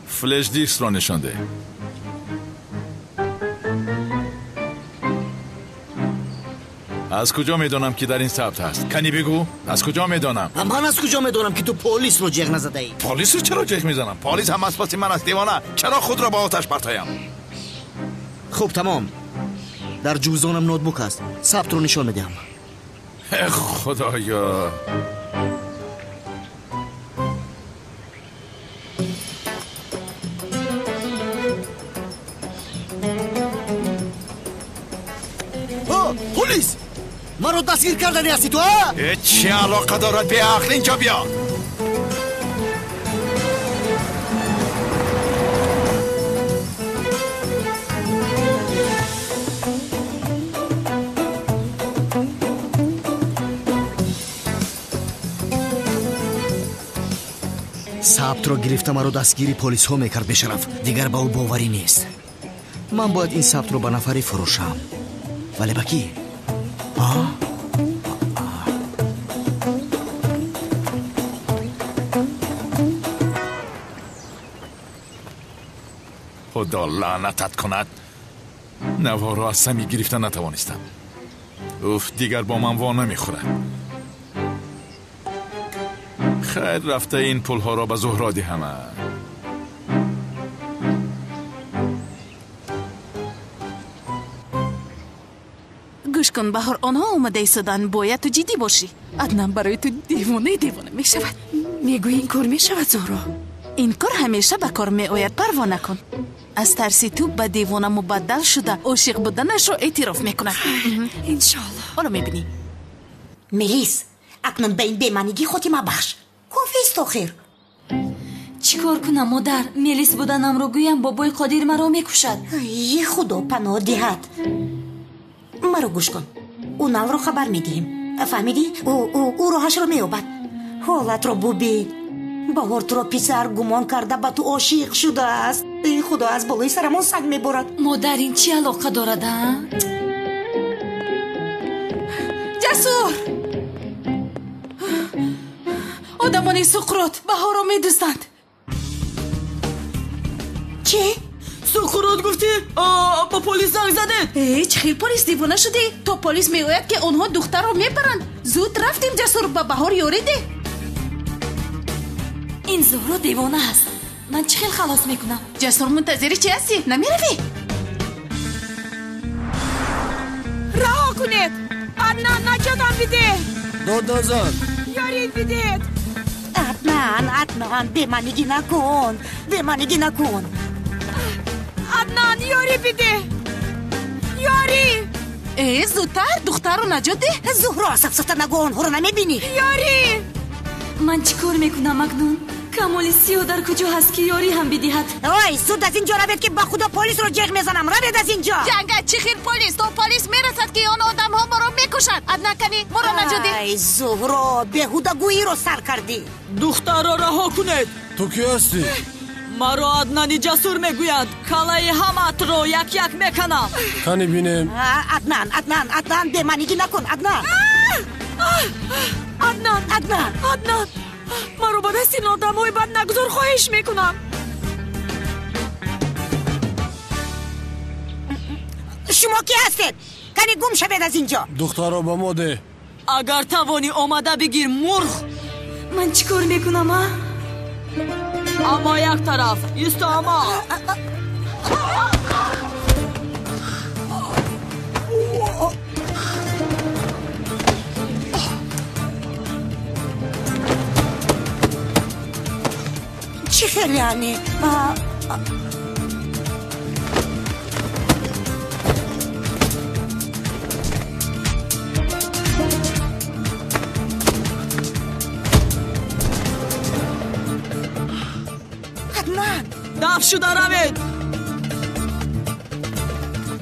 فلش دیسک را نشان ده. از کجا میدونم که در این ثبت هست؟ کنی بگو؟ از کجا میدونم؟ من از کجا میدونم که تو پلیس رو جیغ نزده ای؟ پلیس رو چرا جیغ میزنم؟ پلیس هم از پس من است دیوانه. چرا خود را با آتش پرتایم؟ خب تمام. در جوزدانم نوتبوک است. ثبت رو نشان میدم. خدایا. پلیس من رو دستگیر کردنی هستی تو ها؟ چه علاقه دارد به عقل؟ اینجا بیا. ثبت رو گرفته مرا دستگیری پلیس ها میکرد بشرف. دیگر با او باوری نیست. من باید این ثبت رو به نفری فروشم. ولی با کی؟ خدا لعنتت کند. نوار را از سمی گرفتن نتوانستم. اوف دیگر با من وا نمیخورد. خیر رفته این پول ها را به زهرا دهم. گوش کن بهار، آنها اومده ایستادن. باید تو جدی باشی. عدنان برای تو دیوانه می شود. میگوی این کار می شود زهرا؟ این کار همیشه به کار می آید. پروا نکن. از ترسی تو به دیوانه مبدل شده عاشق بودنش رو اعتراف میکنه. انشالله. حالا میبینی. ملیس اکنون به این بیمانگی خاتمه بخش. کافیست آخر. چیکار کنم مادر؟ ملیس بودنم رو گویم بابای قادر مرا میکشد. ای خدا پناه دهد. مرا گوش کن. او نو رو خبر میدهیم. فهمیدی؟ او راهش رو میابد. حالت رو ببین. بهار تو را پسر گمان کرده به تو عاشق شده است. ای خدا از بالای سرمان سنگ میبرد. مادر این چی علاقه دارد؟ جسور آدمانی سقراط بهار رو میدوستند. چی؟ سقراط گفتی؟ با پلیس زنگ زده. چه خیلی پلیس دیوانه شدی؟ تو پلیس میگوید که اونها دختر رو میبرند. زود رفتیم جسور به بهار یاری ده. این زهرا دیوانه هست. من چه خیلی خلاص میکنم. جسور منتظری چی هستی؟ نمیروی؟ رها کنید. عدنان نجاتم بده. دادازان یارید بدید. عدنان بیمانگی نکن. بیمانگی نکن. عدنان یاری بده. یاری. زودتر دختر رو نجات ده. زهرا سفسفته نگو. آنها رو نمیبینی؟ یاری. من چی کار میکنم اکنون؟ کمال سیاه در کجا هست که یاری هم بدهد؟ آی زود از اینجا روید که با خدا پلیس رو جیغ میزنم. روید از اینجا. جنگه چی خیر پلیس؟ تو پلیس میرسد که آن آدم ها ما رو میکشند. عدنان کنی ما رو نجاتی. ای زهرا بیهوده گویی رو سر کردی. دختر را رها کنید. تو کی هستی؟ مرا عدنانی جسور میگوید. کلای همت رو یک یک میکنم. کنی بینیم. عدنان بیمانگی نکن. عدنان مرا با دست این آدم های بد نگذار. خواهش میکنم. شما کی هستید؟ کنی گم شوید از اینجا. دختر را با ما ده. اگر توانی آمده بگیر مرغ. من چی کار میکنم؟ اما یک طرف ایستا. اما چی خیلی یعنی؟ دف شده روید.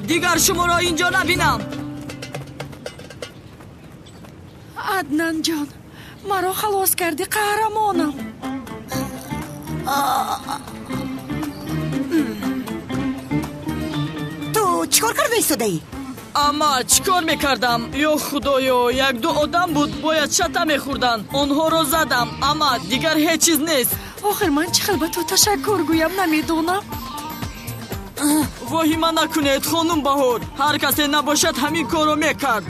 دیگر شما را اینجا نبینم. عدنان جان مرا خلاص کردی قهرمانم. تو چیکار کرده ایستاده ای؟ اما چیکار میکردم؟ یا خدایا، یک دو آدم بود باید شتا میخوردن. آنها رو زدم اما دیگر هیچ چیز نیست. آخر من چقدر به تو تشکر گویم نمیدونم. واهمه نکنید خانم بهار، هر کسی نباشد همین کارو میکرد.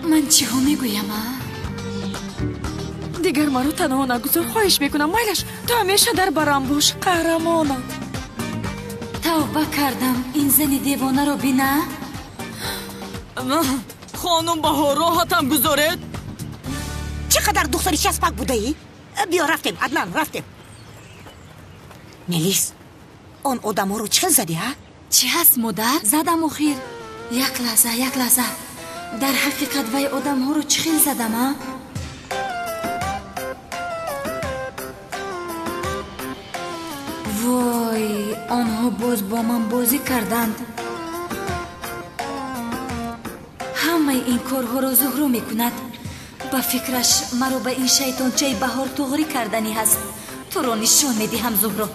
من چی ها میگویم؟ دیگر من رو تنها نگذار، خواهش میکنم. میلش تو همیشه در برم باش قهرمانم. توبه کردم این زن دیوانه رو بینه. خانم بهار راحتم گذارید. چقدر دختری چسبک بوده ای؟ بیا رفتیم عدنان رفتیم. ملیس اون آدم ها رو چه زدی ها؟ چی هست مادر؟ زدم اخیر. یک لحظه در حقیقت وی آدم ها رو چخیل زدم ها؟ وای آنها باز با من بازی کردند. همه این کارها رو زهرا میکند. با فکرش مرا به این شیطانچه بهار توغری کردنی هست. تو رو نشان میدی هم زهرا.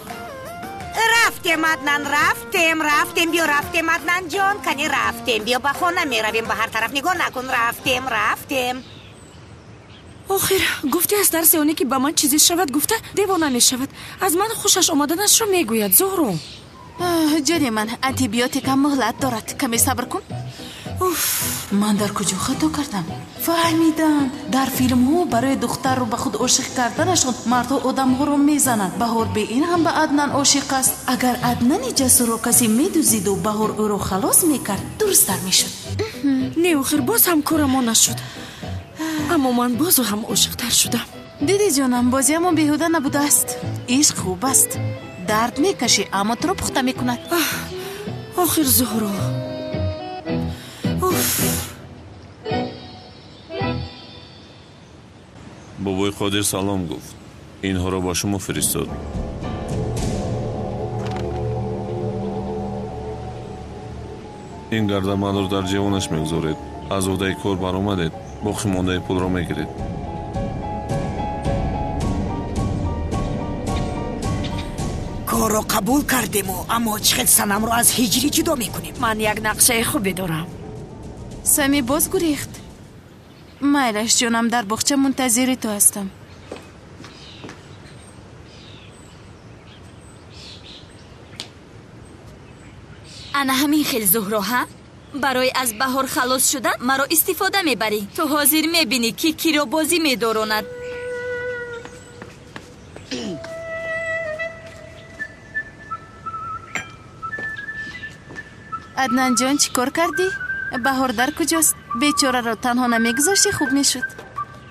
رفتیم عدنان رفتیم بیا رفتیم عدنان جان کنی رفتیم بیا به خانه میرویم به هر طرف نگاه نکن. رفتیم آخر گفتی از درس اونی که به من چیزی شود گفته دیوانه میشود. از من خوشش آمدنش رو میگوید زهرا. جانی من انتیبیوتیک هم مهلت دارد، کمی صبر کن. من در کجا خطا کردم؟ فهمیدم در فیلم ها برای دختر رو به خود عاشق کردنشون مرد آدم ها رو میزنند. بهار به این هم به عدنان عاشق است. اگر عدنان جسور رو کسی میدوزید و بهار او رو خلاص میکرد درست در میشد. نه آخر باز هم کارما نشد، اما من باز هم عاشق تر شدم. دیدی جانم بازی همون بیهوده نبوده است. عشق خوب است، درد میکشی اما تو رو پخته میکند. آخر زهرا بابای قادر سلام گفت، اینها را با شما فرستاد. این گردمان رو در جوانش میگذارید. از عهده کار برآمدید، باقی مانده پول را میگیرید. کار رو قبول کردیم اما چقدر سنم رو از هجری جدا میکنیم. من یک نقشه خوبی دارم. سمی باز گریخت. میلش جانم در باغچه منتظر تو هستم. انا همین خیلی زهرا ها برای از بهار خلاص شدن مرا استفاده میبری. تو حاضر میبینی که کی را بازی میداراند. عدنان جان چی کار کردی؟ بهار در کجاست؟ بیچاره رو تنها نمیگذاشتی خوب میشد.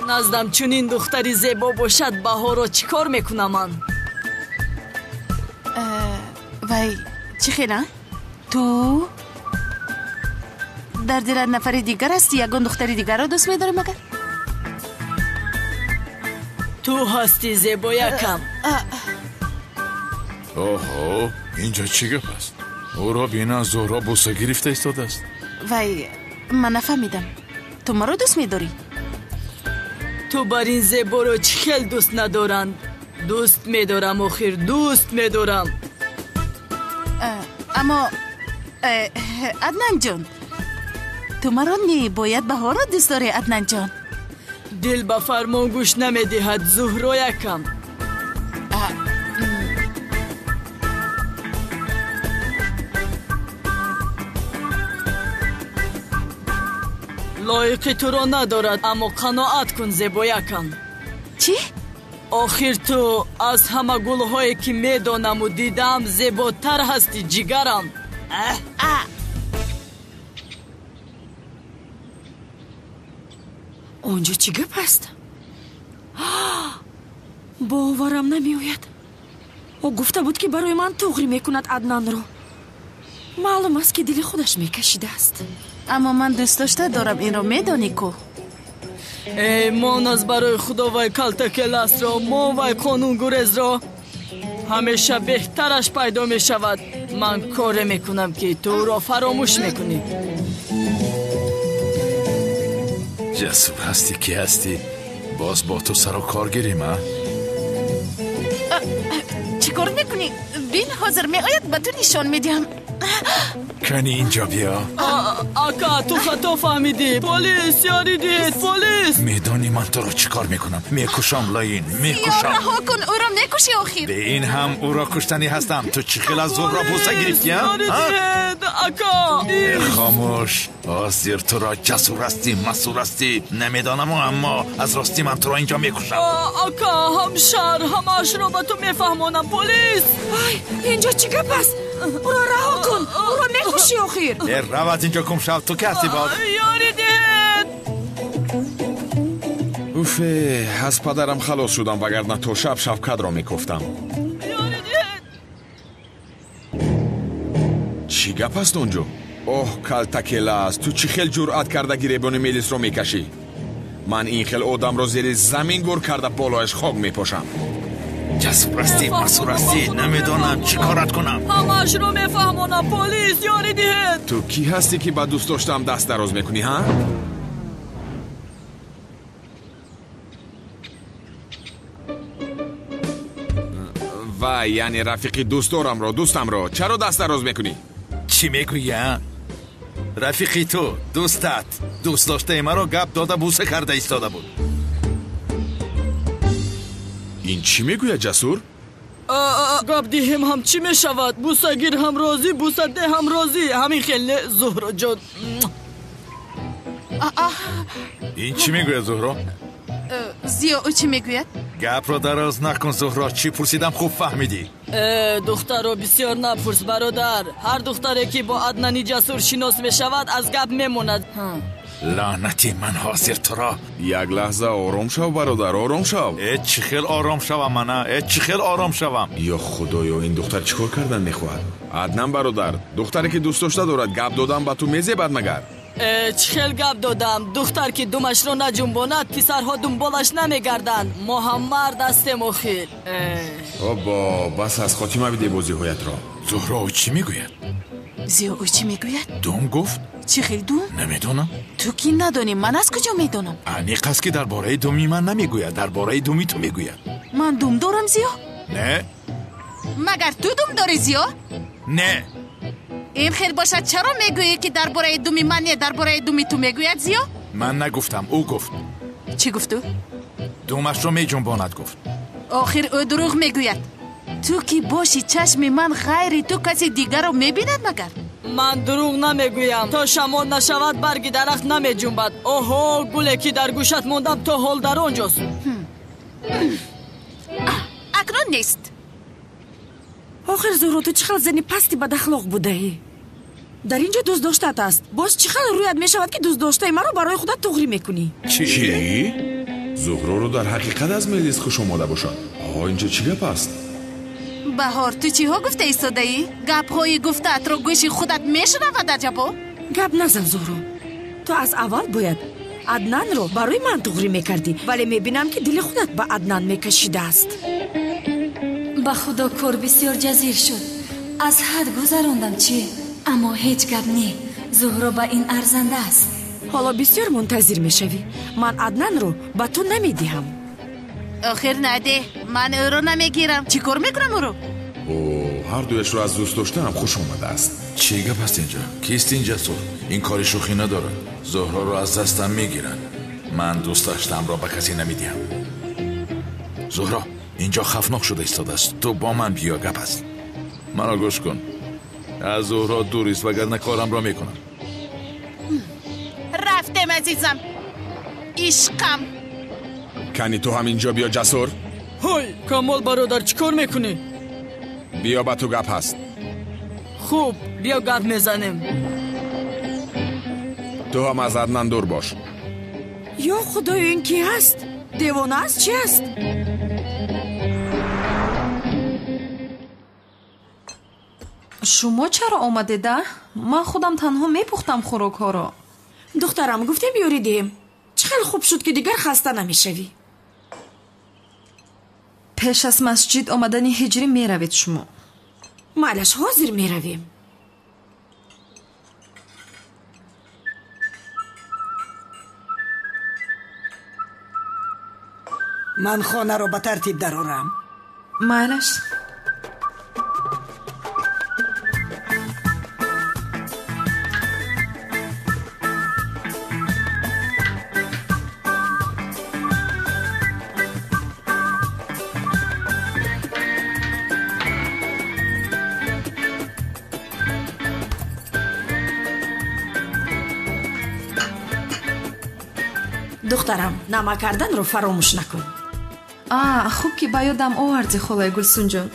نزدم چون این دختری زیبا باشد بهار رو چی کار میکنم من؟ وای چی خیلی؟ تو در دل نفر دیگر هستی؟ یگان دختری دیگر رو دوست میداری مگر؟ تو هستی زیبا یکم. اوهو اینجا چی گپ است؟ او را بینا زهرا بوسه گرفته ایستاده است. وای من نفهمیدم. تو ما رو دوست میداری؟ تو بر این زیبا رو چی خیلی دوست ندارند؟ دوست میدارم آخر دوست میدارم. اما عدنان جان تو ما رو باید بهار رو دوست داری عدنان جان. دل به فرمان گوش نمیدهد زهرا یکم. لایق تو را ندارد اما قناعت کن زیبا یکم. چی؟ آخر تو از همه گلهایی که میدانم و دیدم زیباتر هستی جگرم. اونجا چی گپ است؟ باورم نمیآید. او گفته بود که برای من توغری میکند عدنان رو. معلوم است که دل خودش میکشیده است. اما من دوست داشته دارم این رو میدانی کو. من از برای خدا وای کلتکل است را ما وای قانون گریز را همیشه بهترش پیدا می شود. من کار میکنم که تو را فراموش میکنی. جسور هستی کی هستی؟ باز با تو سر و کار گیریم ها؟ چی کار میکنی؟ بین حاضر می آید به تو نشان میدیم. کنی اینجا بیا. آقا تو خطا فهمیدی. پلیس یاریدید. پلیس. میدونی من تو رو چیکار میکنم؟ میکشم لاین، میکشم. رها کن او را میکشی آخر. به این هم او را کشتنی هستم. تو چی خیلی از زهرا بوسه گرفتی هم؟ آقا خاموش. آسیر تو را جسور هستی، مسئول هستی. نمیدانم اما از راستی من تو را اینجا میکشم. آقا همشهر همش رو با تو میفهمونم. پلیس اینجا چی گپ است؟ او را رها کن. او را میکشی آخر. روت اینجا کم شد. تو کسی باد یاریدید. اوفه از پدرم خلاص شدم وگرنه تا شب شفقت را میکفتم. چی گپ است اونجا؟ اوه کلتکیله است. تو چی خیل جرأت کرده گریبان میلیس رو میکشی؟ من این خیل آدم رو زیر زمین گور کرده بالایش خاک میپاشم. جسور هستی، مسئول هستی. نمیدانم چی کارت کنم. همش رو میفهمونم. پلیس یاریدید. تو کی هستی که با دوست داشتم دست دراز میکنی ها؟ و یعنی رفیقی دوستم رو چرا دست دراز میکنی؟ چی میگویی؟ رفیقی تو دوستت دوست داشته مرا گپ داده بوسه کرده ایستاده بود. این چی میگوید جسور؟ گپ دهیم هم چی میشود؟ بوسه گیر هم راضی، بوسه ده هم راضی. همین خیلی زهرا جان. این چی میگوید زهرا؟ زیا او چی میگوید؟ گپ را دراز نکن زهرا. چی پرسیدم خوب فهمیدی. دختر رو بسیار نپرس برادر. هر دختری که با عدنانی جسور شناس میشود از گپ میموند. لعنتی من حاضر تو را. یک لحظه آرام شو برادر، آرام شو. چی خیل آرام شوم من؟ چی خیل آرام شوم؟ یا خدایا این دختر چیکار کردن میخواهد؟ عدنان برادر، دختری که دوست داشته دارد گپ دادن با تو میزیبد مگر؟ چه خیل گپ دادم. دختر که دومش رو نجنباند پسرها دنبالش نمیگردند. ما هم مرد هستیم و خیل. بابا بس از خاتمه بده بازی هایت را. زهرا او چی میگوید؟ زیا او چی میگوید؟ دوم گفت؟ چی خیل دوم؟ نمیدونم. تو کی ندانی؟ من از کجا میدونم؟ انیق است که درباره دومی من نمیگوید، درباره دومی تو میگوید. من دوم دارم زیا؟ نه. مگر تو دوم داری زیا؟ نه. این خیل باشد چرا میگویی که درباره دومی من نه درباره دومی تو میگوید زیا؟ من نگفتم، او گفت. چی گفت او؟ دومش رو میجنباند گفت. آخر او دروغ میگوید. تو کی باشی چشم من غیر تو کسی دیگر رو میبیند مگر؟ من دروغ نمیگویم. تا شما نشود برگ درخت نمیجنبد. اوهو گله که در گوشت موندم تو حال در آنجاست. اکنون نیست. آخر زهرا تو چقدر زنی پستی بد اخلاق بوده ای. در اینجا دوست داشتت است. باز چقدر رویت میشود که دوست داشته مرا برای خودت تغری میکنی. چی؟ زهرا رو در حقیقت از میلیس خوش آمده باشد. آقا اینجا چی گپ است؟ بهار تو چی ها گفته ایستاده ای؟ گپ های گفتت رو گوشی خودت میشنود در جبا؟ گپ نزن زهرا. تو از اول باید عدنان رو برای من تغری میکردی، ولی میبینم که دل خودت به عدنان میکشیده است. به خدا کار بسیار جزیر شد. از حد گذراندم چی؟ اما هیچ گپ نی. زهرا به این ارزنده است. حالا بسیار منتظر میشوی. من عدنان رو به تو نمیدیم. آخر نده. من او رو نمیگیرم. چی کار میکنم او رو؟ هر دویش رو از دوست داشتم خوش آمده است. چی گپ است اینجا؟ کیست این جسور؟ این کاری شوخی نداره. زهرا رو از دستم میگیرن. من دوست داشتم را به کسی نمیدیم. زهرا اینجا خفناک شده ایستاده است. تو با من بیا، گپ است. منو گوش کن. از زهرا دوریست وگرنه کارم را میکنم. رفتم عزیزم. عشقم. کنی تو هم اینجا بیا جسور. های کمال برادر چیکار میکنی؟ بیا با تو گپ هست. خوب بیا گپ میزنیم. تو هم از عدنان دور باش. یا خدای این کی هست؟ دیوانه است چی است؟ شما چرا آمده ده؟ من خودم تنها میپختم خوراک ها را. دخترم گفتیم بیاریدیم. چقدر خوب شد که دیگر خسته نمیشوی. پیش از مسجد آمدن هجری میروید شما. معلش حاضر میرویم. من خانه رو به ترتیب درارم. معلش. دخترم نما کردن رو فراموش نکن. خوب که با یادم آوردی خالای گلسون جان.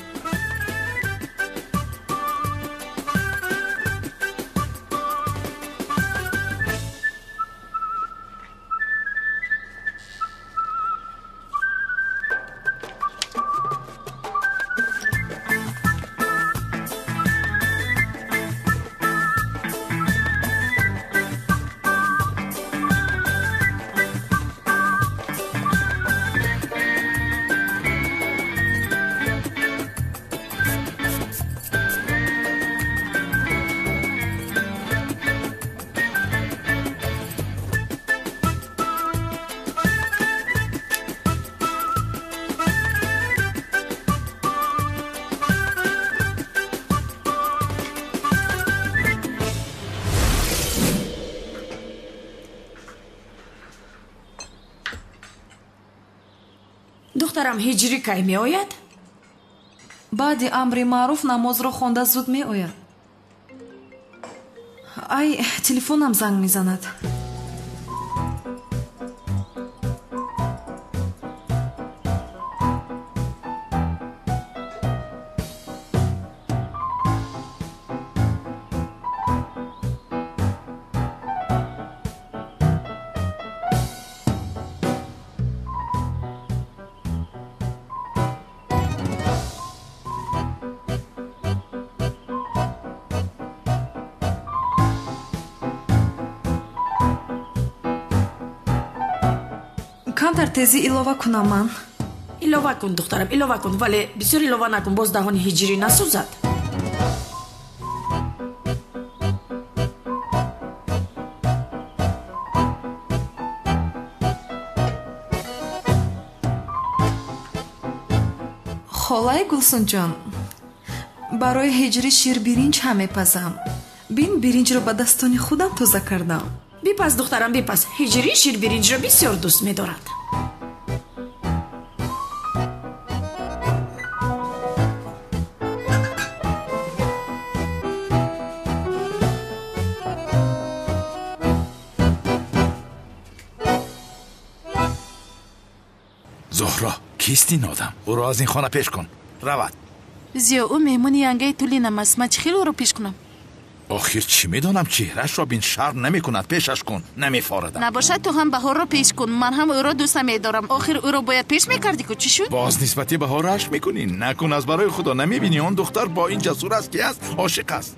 دخترم هجری کی می آید؟ بعد امر معروف نماز رو خونده زود می آید. ای تلفنم زنگ می زند. کمتر تیزی الova کنم من. الova کن دخترم الova کن ولی بسیار الova نکن باز دهان هجری نسوزد. خالای گلسون جان برای هجری شیر برنج هم میپزم. بین برنج رو به دستان خودم تازه کردم. بیپس دخترم بیپس هجری شیر برنج رو بسیار دوست می‌دارد. زهرا کیست این آدم؟ او را از این خانه پیش کن. رود. زیو او مهمونی انگه طولی نمست. من چخیل او رو پیش کنم؟ آخر چی میدانم چهرش را بین شرم نمی کند. پیشش کن. نمیفاردم. نباشد تو هم بهار را پیش کن. من هم او را دوست میدارم. آخر او را باید پیش میکردی که چی شد؟ باز نسبتی بهارش میکنی. نکن از برای خدا. نمیبینی اون دختر با این جسور است که است عاشق است.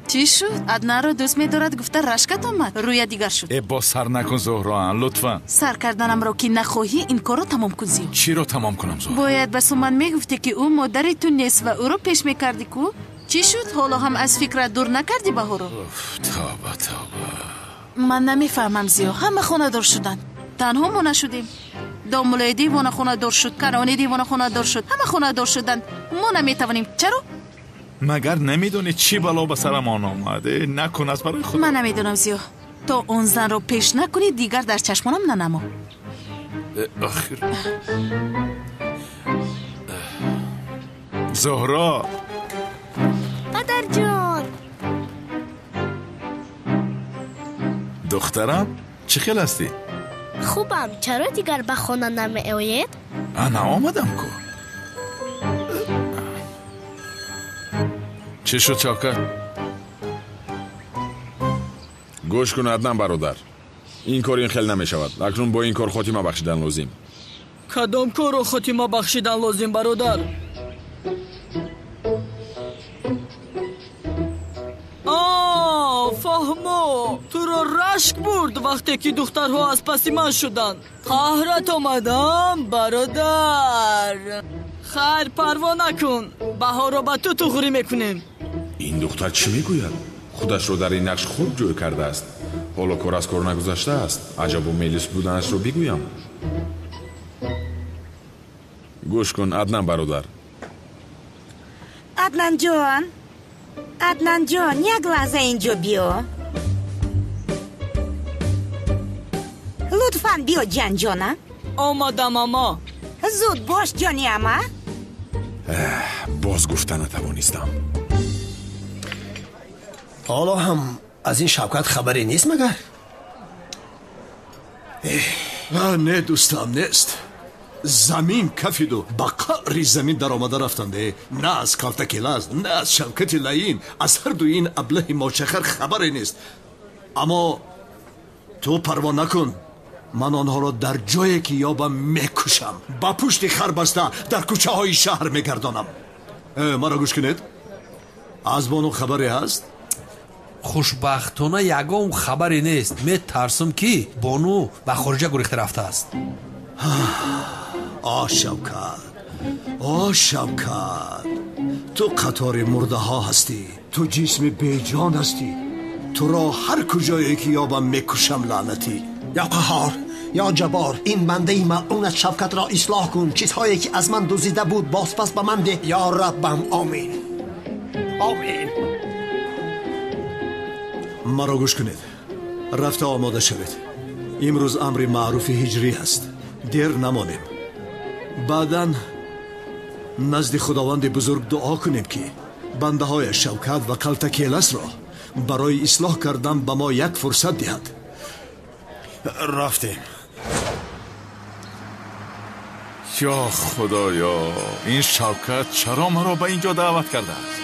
چی شد؟ ادنا را دوست میدارد گفته رشکت آمد. روی دیگر شد. با سر نکن زهرا لطفا. سر کردنم را که نخواهی این کار را تمام کن زیو. چی رو تمام کنم زهرا؟ باید بس من میگفتی که او مادری تو نیست و او را پیش میکردی کو؟ چی شد؟ حالا هم از فکر دور نکردی بهارو؟ توبه توبه. من نمیفهمم زیو. همه خونه دار شدن. تنها ما نشدیم. دامولای دیوانه خونه دار شد. کرانی دیوانه خونه دار شد. همه خونه دار شدن. ما نمیتوانیم. چرا؟ مگر نمیدونی چی بلا به سرمان آمده؟ نکن از برای خود. من نمیدونم زیو. تو اون زن رو پیش نکنی دیگر در چشمانم ننما. آخر زهرا مادر جان. دخترم چه خیل هستی؟ خوبم. چرا دیگر به خانه نمی آید؟ انا آمدم کو. چه شد چاکر؟ گوش کن عدنان برادر. این کار این خیل نمی شود. اکنون با این کار خاتمه بخشیدن لازم. کدام کار رو خاتمه بخشیدن لازم برادر؟ فهمو تو رو رشک برد وقتی که دخترها از پسی من شدن. قهرت آمدم برادر. خیر پروا نکن. بهار رو با تو تغری میکنیم. این دختر چی میگوید؟ خودش رو در این نقش خوب جوی کرده است. حالا کار از کار نگذشته است. عجب و میلیس بودنش رو بگویم. گوش کن عدنان برادر. عدنان جان یک لحظه اینجا بیا. لطفاً بیا جانم. آمدم اما. زود باش جانی اما. باز گفتن نتوانستم. حالا هم از این شوکت خبری نیست مگر؟ نه دوستم نیست. زمین کفیدو با قعر زمین در آمده رفتنده، نه از کالتکیلاز نه از شوکت لعین، از هر دو این ابله ماچخر خبری نیست. اما تو پروا نکن، من آنها را در جایی که یابم میکشم، با پشت خر بسته در کوچه های شهر میگردانم. مرا گوش کنید. از بانو خبری هست؟ خوشبختانه یگان خبری نیست. میترسم که بانو به خارجه گریخته رفته است. شوکت تو قطار مرده ها هستی، تو جسم بیجان هستی، تو را هر کجایی که یابم میکشم لعنتی. یا قهار یا جبار، این بنده ملعون شوکت را اصلاح کن، چیزهایی که از من دزدیده بود بازپس به من ده یا ربم. آمین آمین. مرا گوش کنید، رفته آماده شوید. امروز امر معروف هجری است، دیر نمانیم. بعداً نزد خداوند بزرگ دعا کنیم که بنده های شوکت و کالتکیلاس را برای اصلاح کردن به ما یک فرصت دهد. رفتیم. یا خدایا، این شوکت چرا مرا به اینجا دعوت کرده است؟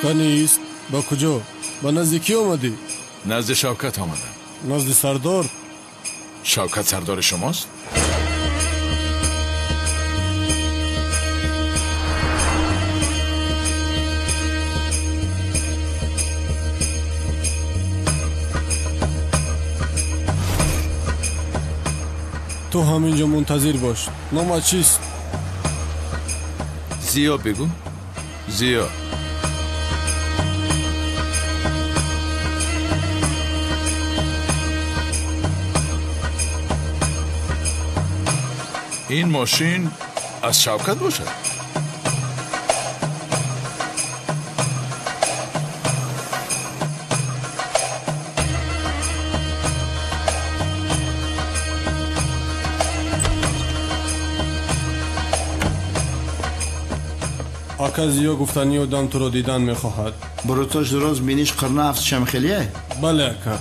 کنیست؟ با کجا؟ با نزد کی آمدی؟ نزد شوکت آمدم. نزد سردار؟ شوکت سردار شماست؟ تو همینجا منتظر باش. نامت چیست؟ زیا بگو. زیا. این ماشین از شوکت باشد. آقا زیا گفتنی آدم تو رو دیدن میخواهد. بروتاش درست بینیش قرنه هفت شمخلیه؟ بله اکا.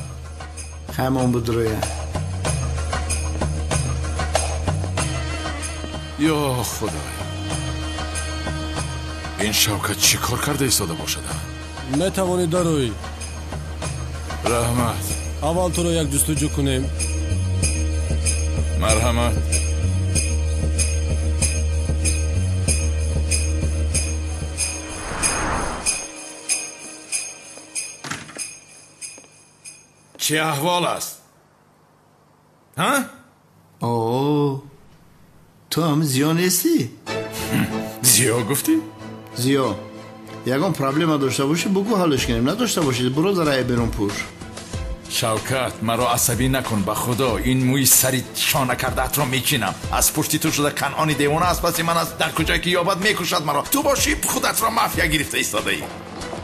همون بود رویه. یا خدای، این شوکت چی کار کرده ایستاده باشد؟ نتوانی دروی. رحمت، اول تو رو یک جستجو کنیم. مرحمت. چه احوال است؟ ها؟ اوه، تو هم زیا نیستی؟ زیا گفتی؟ زیا، یکم پرابلم داشته باشی بگو حلش کنیم، نداشته باشید برو ذرای بیرون پور. شوکت، مرا عصبی نکن به خدا. این موی سری شانه کرده ات را میچینم. از پشتی تو شده کنعانی دیوانه است، پس من از در کجایی که یابد میکشد مرا. تو باشی خودت را مافیا گرفته ایستاده ای.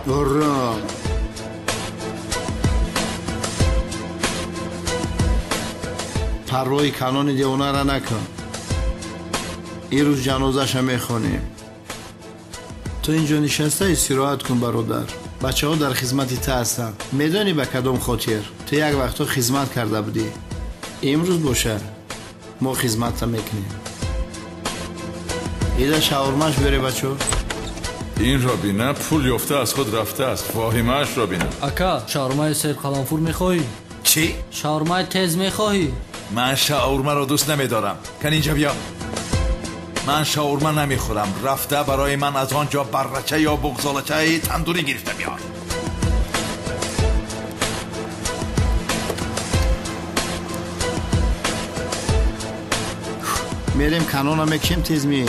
برام پروای کانون دیوانه را نکن. این روز جنازش هم میخونیم. تو اینجا نشسته استراحت کن برادر. بچه ها در خدمت تا هستن. میدانی به کدام خاطر؟ تو یک وقتا خدمت کرده بودی. امروز باشه ما خدمت میکنیم. ایده شاورماش بره بچه ها. این را بینه پول یافته از خود رفته است. فاهیمش را بینه. اکا شاورمای سیر قلنفور میخواهی؟ چی؟ شاورمای تیز میخواهی؟ من شاورما را دوست نمیدارم. کن اینجا بیا. من شاورما نمیخورم. رفته برای من از آنجا برچه یا بغزالچه تندوری گرفته بیار. میریم کانون هم میکشیم تیز میه.